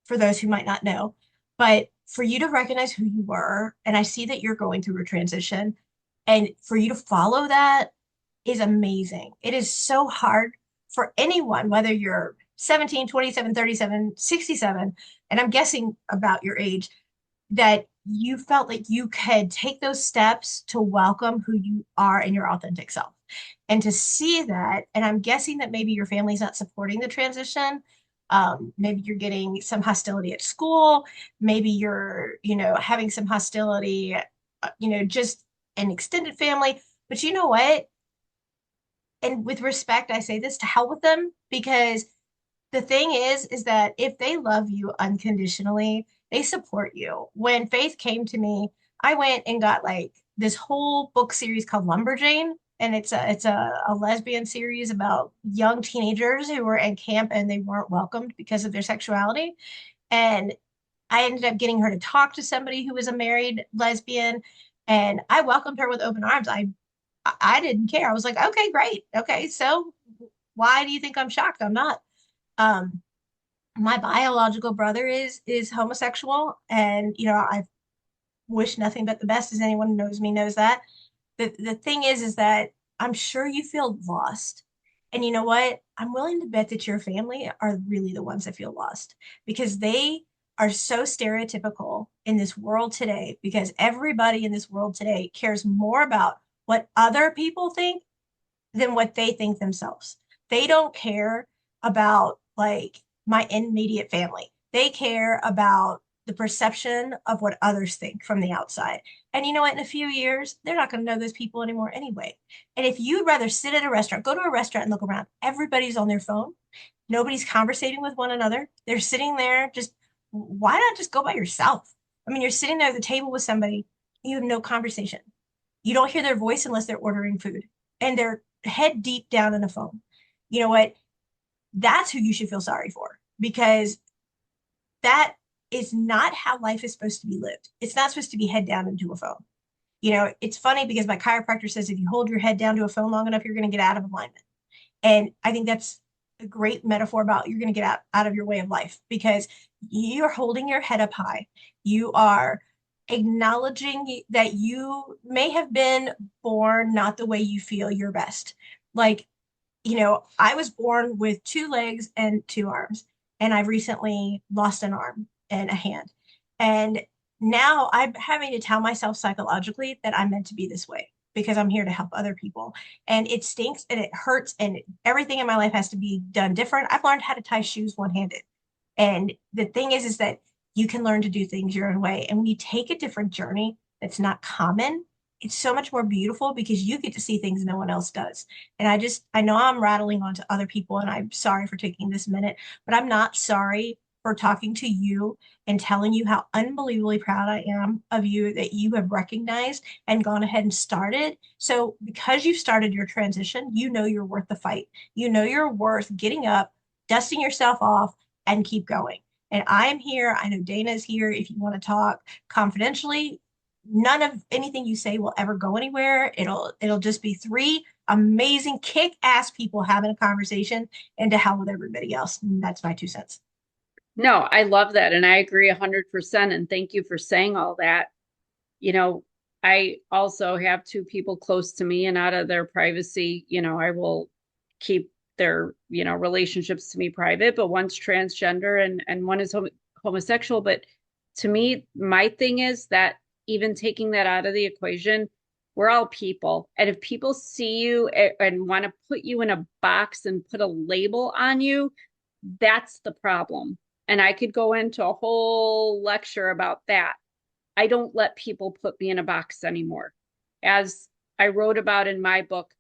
for those who might not know. But for you to recognize who you were, and I see that you're going through a transition, and for you to follow that is amazing. It is so hard for anyone, whether you're 17, 27, 37, 67, and I'm guessing about your age, that you felt like you could take those steps to welcome who you are in your authentic self. And to see that, and I'm guessing that maybe your family's not supporting the transition. Maybe you're getting some hostility at school. Maybe you're, having some hostility, just an extended family. But you know what? And with respect, I say this, to hell with them, because the thing is that if they love you unconditionally, they support you. When Faith came to me, I went and got like this whole book series called Lumberjane, and it's a lesbian series about young teenagers who were in camp and they weren't welcomed because of their sexuality. And I ended up getting her to talk to somebody who was a married lesbian, and I welcomed her with open arms. I didn't care. I was like, okay, great. Okay, so why do you think I'm shocked? I'm not. Um, my biological brother is homosexual, and I wish nothing but the best, as anyone who knows me knows that. The thing is that I'm sure you feel lost. And you know what? I'm willing to bet that your family are really the ones that feel lost because they are so stereotypical in this world today because everybody in this world today cares more about what other people think than what they think themselves. They don't care about like my immediate family. They care about the perception of what others think from the outside. And you know what? In a few years, they're not going to know those people anymore anyway. And if you'd rather sit at a restaurant, go to a restaurant and look around, everybody's on their phone. Nobody's conversating with one another. They're sitting there just, why not just go by yourself? I mean, you're sitting there at the table with somebody, you have no conversation. You don't hear their voice unless they're ordering food and they're head deep down in a phone. You know what? That's who you should feel sorry for because that is not how life is supposed to be lived. It's not supposed to be head down into a phone. It's funny because my chiropractor says if you hold your head down to a phone long enough, you're going to get out of alignment. And I think that's a great metaphor about you're going to get out of your way of life because you're holding your head up high. You are acknowledging that you may have been born not the way you feel your best. Like, I was born with two legs and two arms, and I've recently lost an arm and a hand. And now I'm having to tell myself psychologically that I'm meant to be this way because I'm here to help other people. And it stinks and it hurts, and everything in my life has to be done different. I've learned how to tie shoes one-handed. And the thing is that you can learn to do things your own way. And when you take a different journey that's not common, it's so much more beautiful because you get to see things no one else does. And I know I'm rattling on to other people, and I'm sorry for taking this minute, but I'm not sorry for talking to you and telling you how unbelievably proud I am of you that you have recognized and gone ahead and started. So, because you've started your transition, you know you're worth the fight. You know you're worth getting up, dusting yourself off, and keep going. And I am here. I know Dana's here if you want to talk confidentially. None of anything you say will ever go anywhere. It'll just be three amazing kick-ass people having a conversation and to hell with everybody else. And that's my 2 cents. No, I love that. And I agree 100%. And thank you for saying all that. You know, I also have two people close to me and out of their privacy, I will keep their, relationships to me private, but one's transgender and one is homosexual. But to me, my thing is that even taking that out of the equation, we're all people. And if people see you and want to put you in a box and put a label on you, that's the problem. And I could go into a whole lecture about that. I don't let people put me in a box anymore. As I wrote about in my book,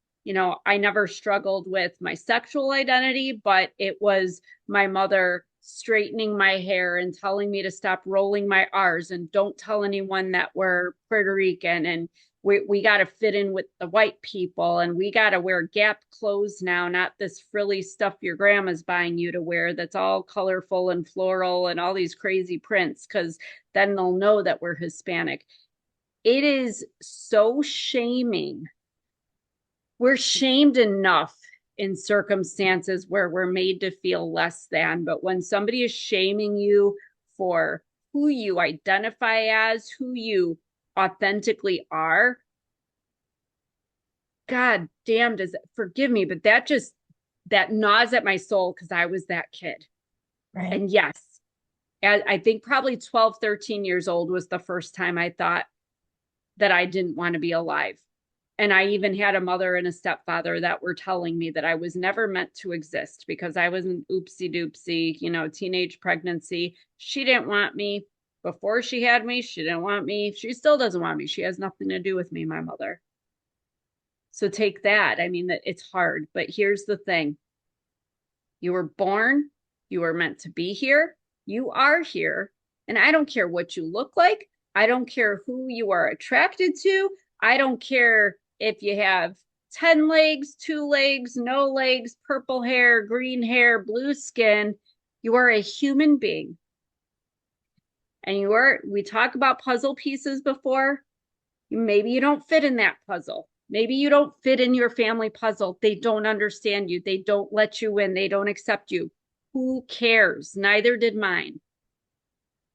I never struggled with my sexual identity, but it was my mother straightening my hair and telling me to stop rolling my R's and don't tell anyone that we're Puerto Rican and we got to fit in with the white people and we got to wear Gap clothes now, not this frilly stuff your grandma's buying you to wear that's all colorful and floral and all these crazy prints because then they'll know that we're Hispanic. It is so shaming. We're shamed enough in circumstances where we're made to feel less than, but when somebody is shaming you for who you identify as, who you authentically are, God damn, does it, forgive me, but that gnaws at my soul because I was that kid. Right. And yes, I think probably 12, 13 years old was the first time I thought that I didn't want to be alive. And I even had a mother and a stepfather that were telling me that I was never meant to exist because I was an oopsie doopsie, teenage pregnancy. She didn't want me. Before she had me, she didn't want me. She still doesn't want me. She has nothing to do with me, my mother. So take that. I mean, that it's hard, but here's the thing. You were born, You are meant to be here. You are here. And I don't care what you look like. I don't care who you are attracted to. I don't care if you have 10 legs, 2 legs, no legs, purple hair, green hair, blue skin. You are a human being. And we talk about puzzle pieces before. Maybe you don't fit in that puzzle. Maybe you don't fit in your family puzzle. They don't understand you. They don't let you in. They don't accept you. Who cares? Neither did mine.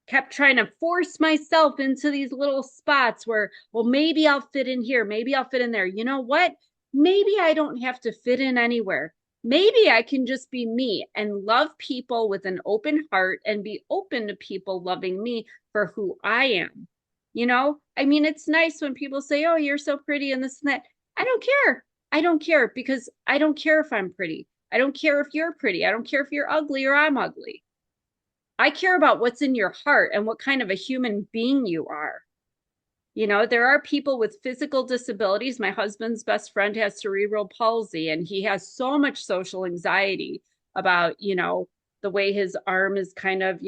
Kept trying to force myself into these little spots where, well, maybe I'll fit in here. Maybe I'll fit in there. You know what? Maybe I don't have to fit in anywhere. Maybe I can just be me and love people with an open heart and be open to people loving me for who I am. I mean, it's nice when people say, oh, you're so pretty and this and that. I don't care. I don't care because I don't care if I'm pretty. I don't care if you're pretty. I don't care if you're ugly or I'm ugly. I care about what's in your heart and what kind of a human being you are. There are people with physical disabilities. My husband's best friend has cerebral palsy, and he has so much social anxiety about, the way his arm is kind of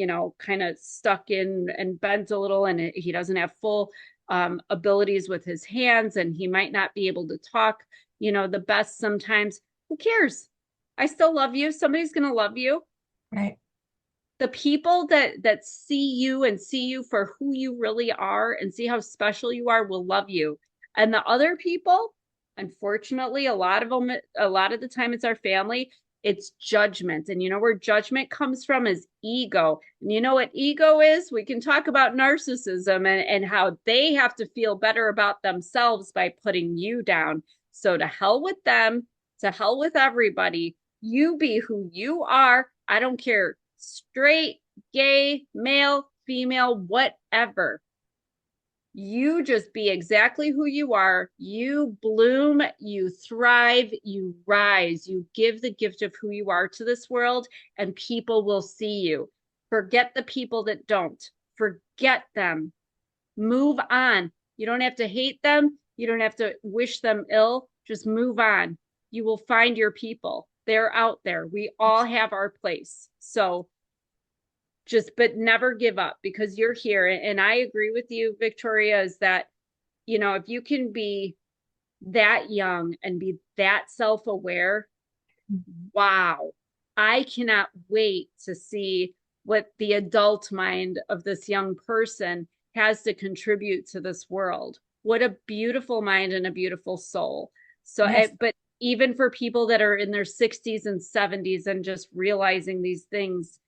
stuck in and bent a little, and he doesn't have full abilities with his hands, and he might not be able to talk, the best sometimes. Who cares? I still love you. Somebody's going to love you. Right. The people that see you and see you for who you really are and see how special you are will love you. And the other people, unfortunately, a lot of the time it's our family, it's judgment. And where judgment comes from is ego. And you know what ego is? We can talk about narcissism and how they have to feel better about themselves by putting you down. So to hell with them, to hell with everybody. You be who you are. I don't care. Straight, gay, male, female, whatever. You just be exactly who you are. You bloom, you thrive, you rise. You give the gift of who you are to this world, and people will see you. Forget the people that don't. Forget them. Move on. You don't have to hate them. You don't have to wish them ill. Just move on. You will find your people. They're out there. We all have our place. So but never give up because you're here. And I agree with you, Victoria, is that, if you can be that young and be that self-aware, wow, I cannot wait to see what the adult mind of this young person has to contribute to this world. What a beautiful mind and a beautiful soul. So, Yes. but even for people that are in their 60s and 70s and just realizing these things,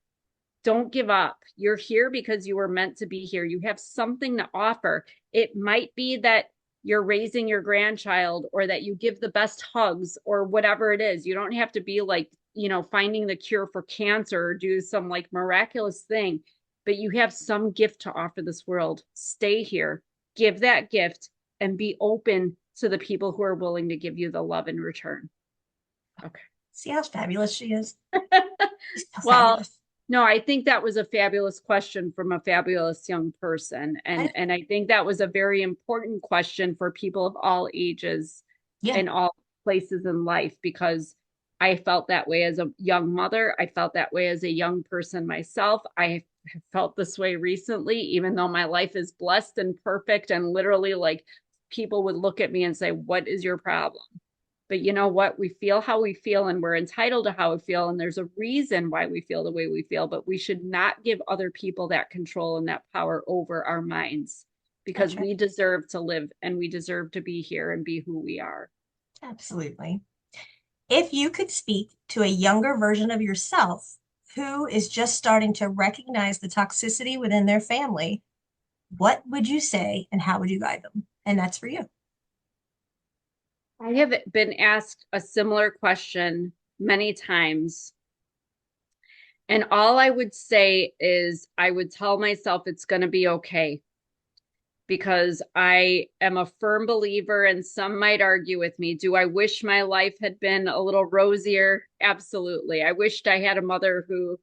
don't give up. You're here because you were meant to be here. You have something to offer. It might be that you're raising your grandchild or that you give the best hugs or whatever it is. You don't have to be like, finding the cure for cancer or do some like miraculous thing, but you have some gift to offer this world. Stay here, give that gift, and be open to the people who are willing to give you the love in return. Okay. See how fabulous she is? She's so Well, fabulous. no, I think that was a fabulous question from a fabulous young person. And I think that was a very important question for people of all ages Yeah. and all places in life, because I felt that way as a young mother. I felt that way as a young person myself. I have felt this way recently, even though my life is blessed and perfect and literally like people would look at me and say, what is your problem? But you know what? We feel how we feel and we're entitled to how we feel. And there's a reason why we feel the way we feel, but we should not give other people that control and that power over our minds because Right. we deserve to live and we deserve to be here and be who we are. Absolutely. If you could speak to a younger version of yourself who is just starting to recognize the toxicity within their family, what would you say and how would you guide them? And that's for you. I have been asked a similar question many times. And all I would say is I would tell myself it's going to be okay because I am a firm believer, and some might argue with me. Do I wish my life had been a little rosier? Absolutely. I wished I had a mother who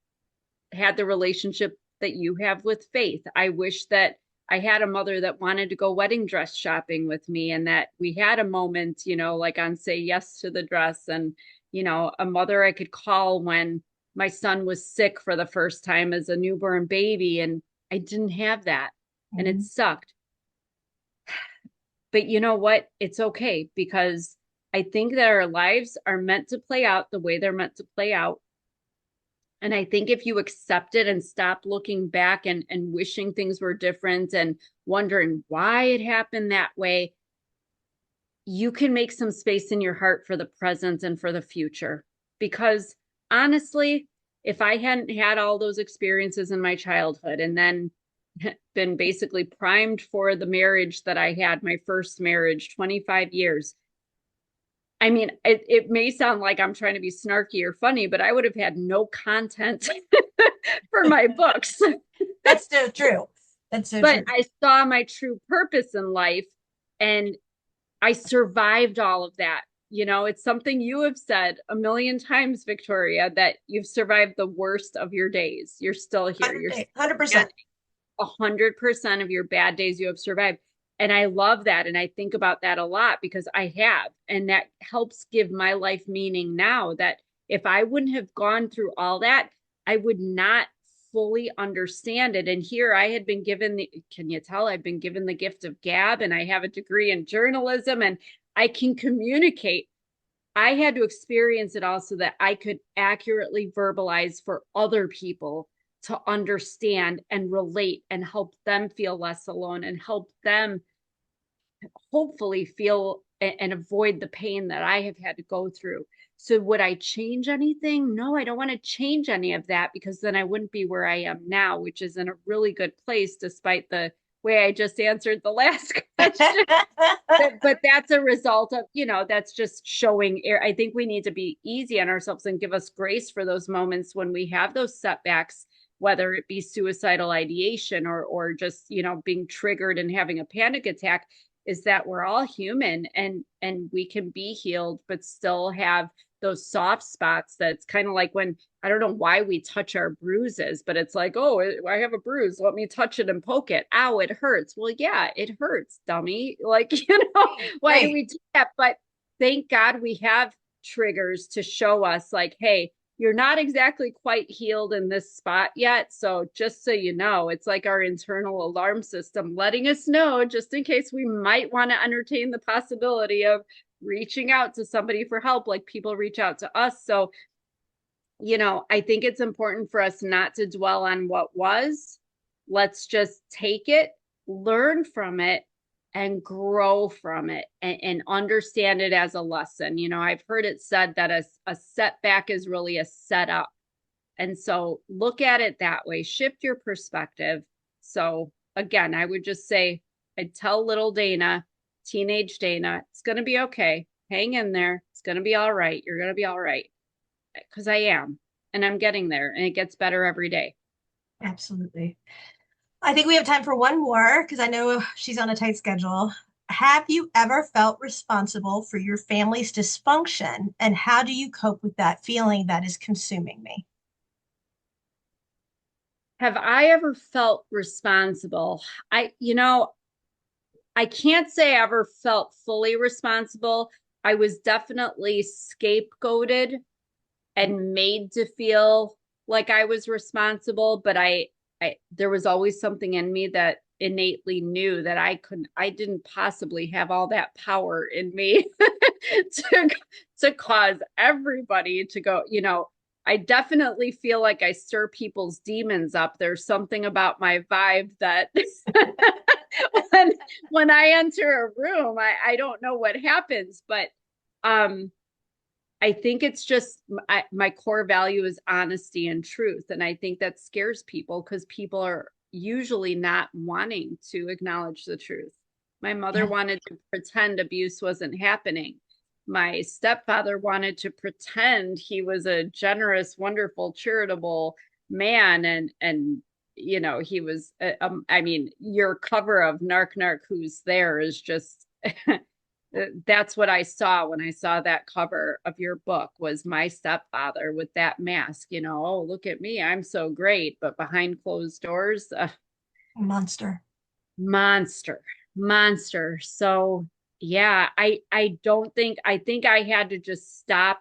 had the relationship that you have with Faith. I wish that I had a mother that wanted to go wedding dress shopping with me and that we had a moment, like on Say Yes to the Dress, and, a mother I could call when my son was sick for the first time as a newborn baby, and I didn't have that, and it Mhm. sucked. But you know what? It's okay because I think that our lives are meant to play out the way they're meant to play out. And I think if you accept it and stop looking back and wishing things were different and wondering why it happened that way, you can make some space in your heart for the present and for the future. Because honestly, if I hadn't had all those experiences in my childhood and then been basically primed for the marriage that I had, my first marriage, 25 years. I mean, it may sound like I'm trying to be snarky or funny, but I would have had no content for my books. That's so true. That's so But true. I saw my true purpose in life and I survived all of that. You know, it's something you have said a million times, Victoria, that you've survived the worst of your days. You're still here. You're 100%. 100% of your bad days you have survived. And I love that. And I think about that a lot because I have. And that helps give my life meaning now that if I wouldn't have gone through all that, I would not fully understand it. And here I had been given can you tell I've been given the gift of gab and I have a degree in journalism and I can communicate. I had to experience it all so that I could accurately verbalize for other people to understand and relate and help them feel less alone and help them hopefully feel and avoid the pain that I have had to go through. So would I change anything? No, I don't want to change any of that because then I wouldn't be where I am now, which is in a really good place despite the way I just answered the last question. But that's a result of, that's just showing. I think we need to be easy on ourselves and give us grace for those moments when we have those setbacks, whether it be suicidal ideation or just, being triggered and having a panic attack, is that we're all human and we can be healed, but still have those soft spots. That's kind of like when I don't know why we touch our bruises, but it's like, oh, I have a bruise. Let me touch it and poke it. Ow, it hurts. Well, yeah, it hurts, dummy. Like, why do Right. we do that? But thank God we have triggers to show us, like, hey, you're not exactly quite healed in this spot yet. So just so you know, it's like our internal alarm system letting us know just in case we might want to entertain the possibility of reaching out to somebody for help, like people reach out to us. So, I think it's important for us not to dwell on what was. Let's just take it, learn from it, and grow from it and understand it as a lesson. I've heard it said that a setback is really a setup. And so look at it that way, shift your perspective. So again, I would just say, I'd tell little Dana, teenage Dana, it's going to be okay. Hang in there. It's going to be all right. You're going to be all right. Because I am, and I'm getting there, and it gets better every day. Absolutely. I think we have time for one more because I know she's on a tight schedule. Have you ever felt responsible for your family's dysfunction? And how do you cope with that feeling that is consuming me? Have I ever felt responsible? I can't say I ever felt fully responsible. I was definitely scapegoated and made to feel like I was responsible, but there was always something in me that innately knew that I didn't possibly have all that power in me to to cause everybody to go, I definitely feel like I stir people's demons up. There's something about my vibe that when when I enter a room, I don't know what happens, but um I think it's just my core value is honesty and truth. And I think that scares people because people are usually not wanting to acknowledge the truth. My mother Yeah. wanted to pretend abuse wasn't happening. My stepfather wanted to pretend he was a generous, wonderful, charitable man. And he was, I mean, your cover of Narc, Who's There is just that's what I saw when I saw that cover of your book was my stepfather with that mask, oh, look at me, I'm so great. But behind closed doors, Monster. monster, monster. So yeah, I don't think, I think I had to just stop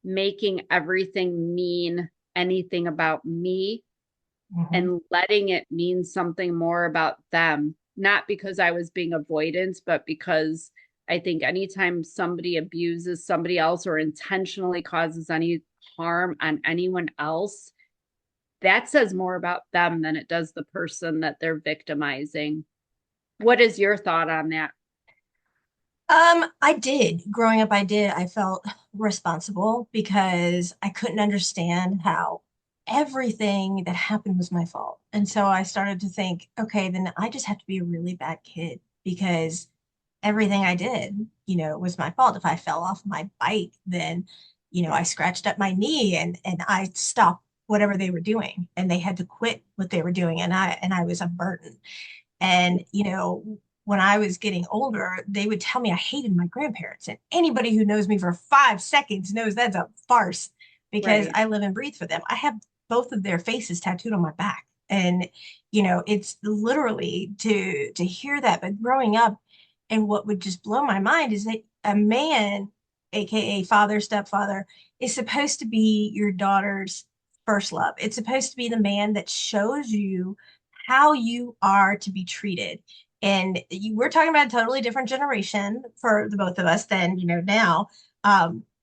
making everything mean anything about me Mhm. and letting it mean something more about them, not because I was being avoidant, but because I think anytime somebody abuses somebody else or intentionally causes any harm on anyone else, that says more about them than it does the person that they're victimizing. What is your thought on that? I did. Growing up, I did. I felt responsible because I couldn't understand how everything that happened was my fault. And so I started to think, okay, then I just have to be a really bad kid because everything I did, was my fault. If I fell off my bike, then, I scratched up my knee and I stopped whatever they were doing and they had to quit what they were doing and I was a burden. And, when I was getting older, they would tell me I hated my grandparents. And anybody who knows me for 5 seconds knows that's a farce because Right. I live and breathe for them. I have both of their faces tattooed on my back. And, it's literally to hear that. But growing up, and what would just blow my mind is that a man, aka father, stepfather, is supposed to be your daughter's first love. It's supposed to be the man that shows you how you are to be treated. And we're talking about a totally different generation for the both of us than, now,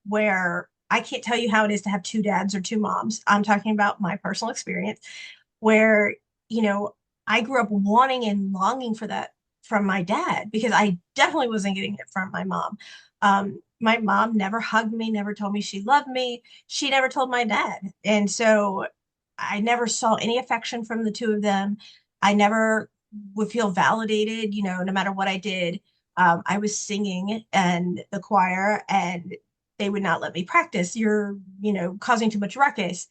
where I can't tell you how it is to have two dads or two moms. I'm talking about my personal experience where, you know, I grew up wanting and longing for that from my dad because I definitely wasn't getting it from my mom. My mom never hugged me, never told me she loved me. She never told my dad. And so I never saw any affection from the two of them. I never would feel validated, no matter what I did. I was singing and the choir, and they would not let me practice. You're, causing too much ruckus.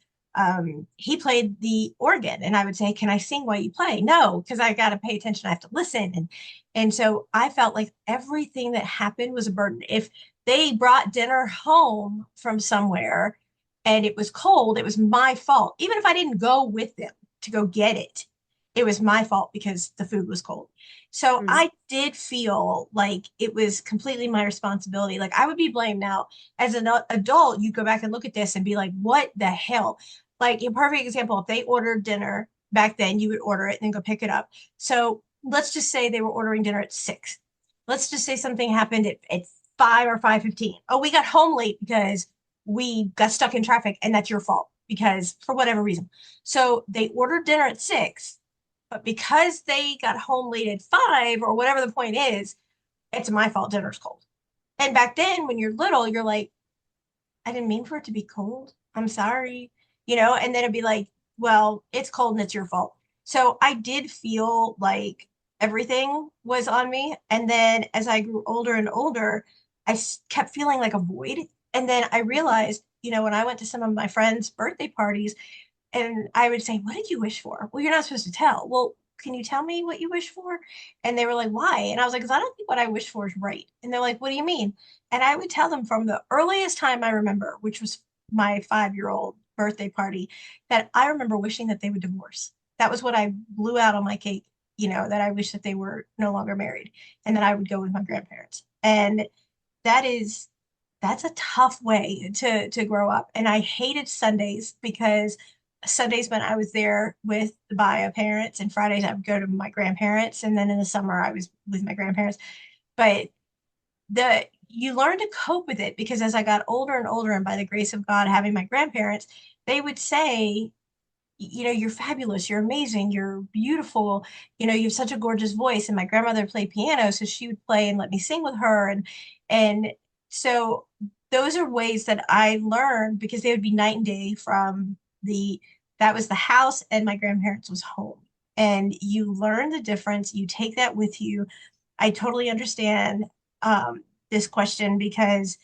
He played the organ, and I would say, "Can I sing while you play?" No, because I got to pay attention. I have to listen, and so I felt like everything that happened was a burden. If they brought dinner home from somewhere and it was cold, it was my fault. Even if I didn't go with them to go get it, it was my fault because the food was cold. So Mhm. I did feel like it was completely my responsibility. Like I would be blamed now. As an adult, you go back and look at this and be like, what the hell? Like a perfect example, if they ordered dinner back then, you would order it and then go pick it up. So let's just say they were ordering dinner at 6. Let's just say something happened at 5 or 5:15. Oh, we got home late because we got stuck in traffic and that's your fault because for whatever reason. So they ordered dinner at 6, but because they got home late at 5 or whatever the point is, it's my fault dinner's cold. And back then when you're little, you're like, I didn't mean for it to be cold. I'm sorry. And then it'd be like, well, it's cold and it's your fault. So I did feel like everything was on me. And then as I grew older and older, I kept feeling like a void. And then I realized, when I went to some of my friends' birthday parties, and I would say, "What did you wish for?" Well, you're not supposed to tell. Well, can you tell me what you wish for? And they were like, "Why?" And I was like, "Because I don't think what I wish for is right." And they're like, "What do you mean?" And I would tell them from the earliest time I remember, which was my 5-year-old birthday party, that I remember wishing that they would divorce. That was what I blew out on my cake, that I wish that they were no longer married and that I would go with my grandparents. And that is that's a tough way to grow up. And I hated Sundays because Sundays meant I was there with the bio parents, and Fridays I would go to my grandparents, and then in the summer I was with my grandparents. But the you learn to cope with it because as I got older and older, and by the grace of God, having my grandparents, they would say, "You're fabulous, you're amazing, you're beautiful, you have such a gorgeous voice." And my grandmother played piano, so she would play and let me sing with her. And so those are ways that I learned because they would be night and day from the that was the house and my grandparents was home. And you learn the difference, you take that with you. I totally understand this question because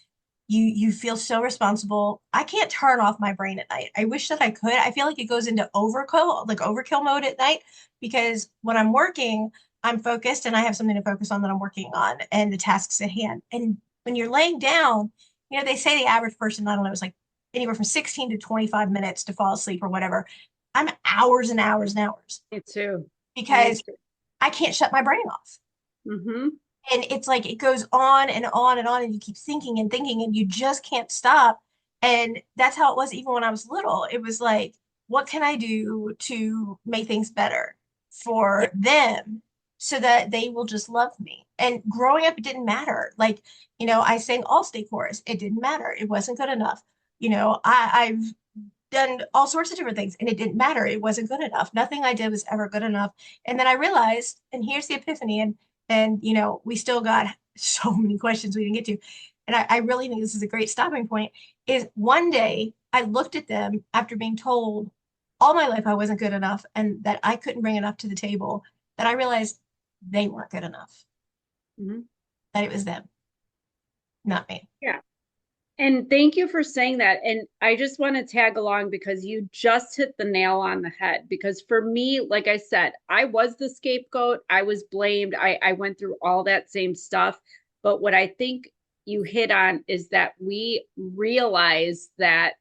you feel so responsible. I can't turn off my brain at night. I wish that I could. I feel like it goes into overkill mode at night because when I'm working, I'm focused and I have something to focus on that I'm working on and the tasks at hand. And when you're laying down, they say the average person, I don't know, is like anywhere from 16 to 25 minutes to fall asleep or whatever. I'm hours and hours and hours Me too. Me because too. I can't shut my brain off. Mm-hmm. And it's like it goes on and on and on, and you keep thinking and thinking, and you just can't stop. And that's how it was even when I was little. It was like, what can I do to make things better Yeah. for them so that they will just love me? And growing up, it didn't matter. Like, I sang all state chorus. It didn't matter. It wasn't good enough. I've done all sorts of different things and it didn't matter. It wasn't good enough. Nothing I did was ever good enough. And then I realized, and here's the epiphany, and we still got so many questions we didn't get to. And I really think this is a great stopping point, is one day I looked at them after being told all my life I wasn't good enough and that I couldn't bring enough to the table, that I realized they weren't good enough, Mhm. that it was them, not me. Yeah. And thank you for saying that. And I just want to tag along because you just hit the nail on the head. Because for me, like I said, I was the scapegoat. I was blamed. I went through all that same stuff. But what I think you hit on is that we realize that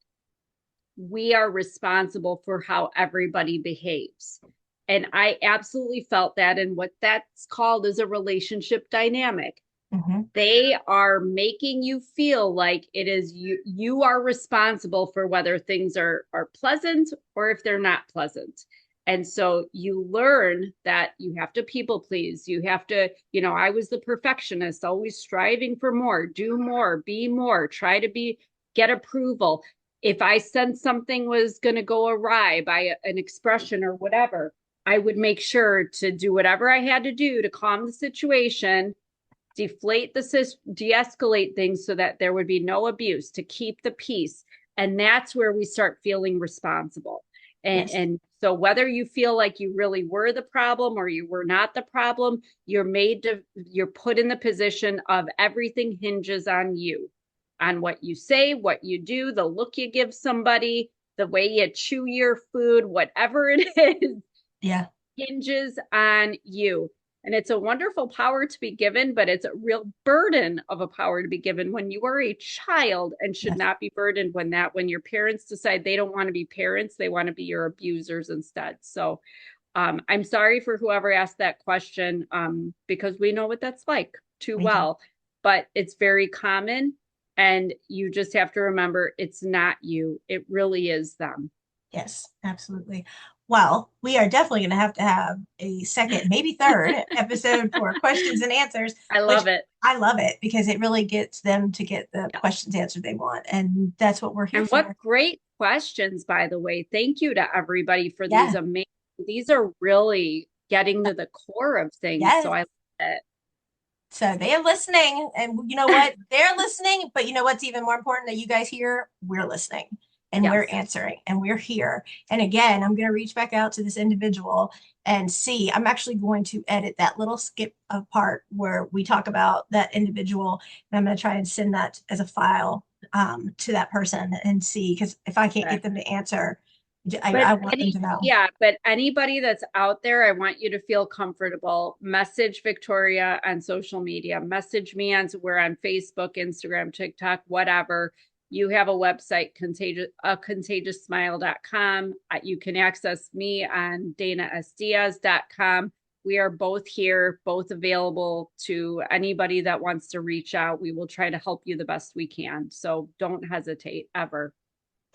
we are responsible for how everybody behaves. And I absolutely felt that. And what that's called is a relationship dynamic. Mhm. They are making you feel like it is you are responsible for whether things are pleasant or if they're not pleasant. And so you learn that you have to people please. You have to, I was the perfectionist, always striving for more, do more, be more, try to get approval. If I sensed something was going to go awry by an expression or whatever, I would make sure to do whatever I had to do to calm the situation, deflate the de-escalate things so that there would be no abuse, to keep the peace. And that's where we start feeling responsible. and, Yes. and so whether you feel like you really were the problem or you were not the problem, you're put in the position of everything hinges on you, on what you say, what you do, the look you give somebody, the way you chew your food, whatever it is, Yeah. hinges on you. And it's a wonderful power to be given, but it's a real burden of a power to be given when you are a child, and should Yes. not be burdened when your parents decide they don't want to be parents, they want to be your abusers instead. So I'm sorry for whoever asked that question, because we know what that's like too We do. well, but it's very common. And you just have to remember it's not you, it really is them. Yes, absolutely. Well, we are definitely going to have a second, maybe third episode for questions and answers, I which love it. I love it because it really gets them to get the Yeah. questions answered they want. And that's what we're here And what for. great questions, by the way. Thank you to everybody for these Yeah. amazing, these are really getting to the core of things. So Yes. I love it. So they are listening, and you know what? They're listening, but you know what's even more important that you guys hear? We're listening and we're Yes. answering and we're here. And again, I'm going to reach back out to this individual and see. I'm actually going to edit that little skip of part where we talk about that individual, and I'm going to try and send that as a file to that person and see, because if I can't Okay. get them to answer, I want them to know. But anybody that's out there, I want you to feel comfortable. Message Victoria on social media, message me on where on Facebook, Instagram, TikTok, whatever. You have a website, contagiousmile.com. You can access me on danasdiaz.com. We are both here, both available to anybody that wants to reach out. We will try to help you the best we can. So don't hesitate ever.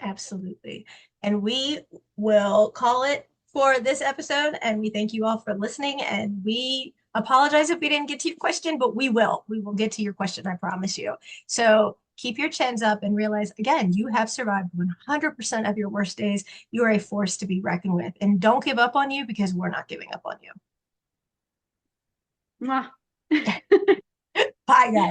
Absolutely. And we will call it for this episode. And we thank you all for listening. And we apologize if we didn't get to your question, but we will. We will get to your question, I promise you. So keep your chins up and realize, again, you have survived 100% of your worst days. You are a force to be reckoned with. And don't give up on you, because we're not giving up on you. Mwah. Bye, guys.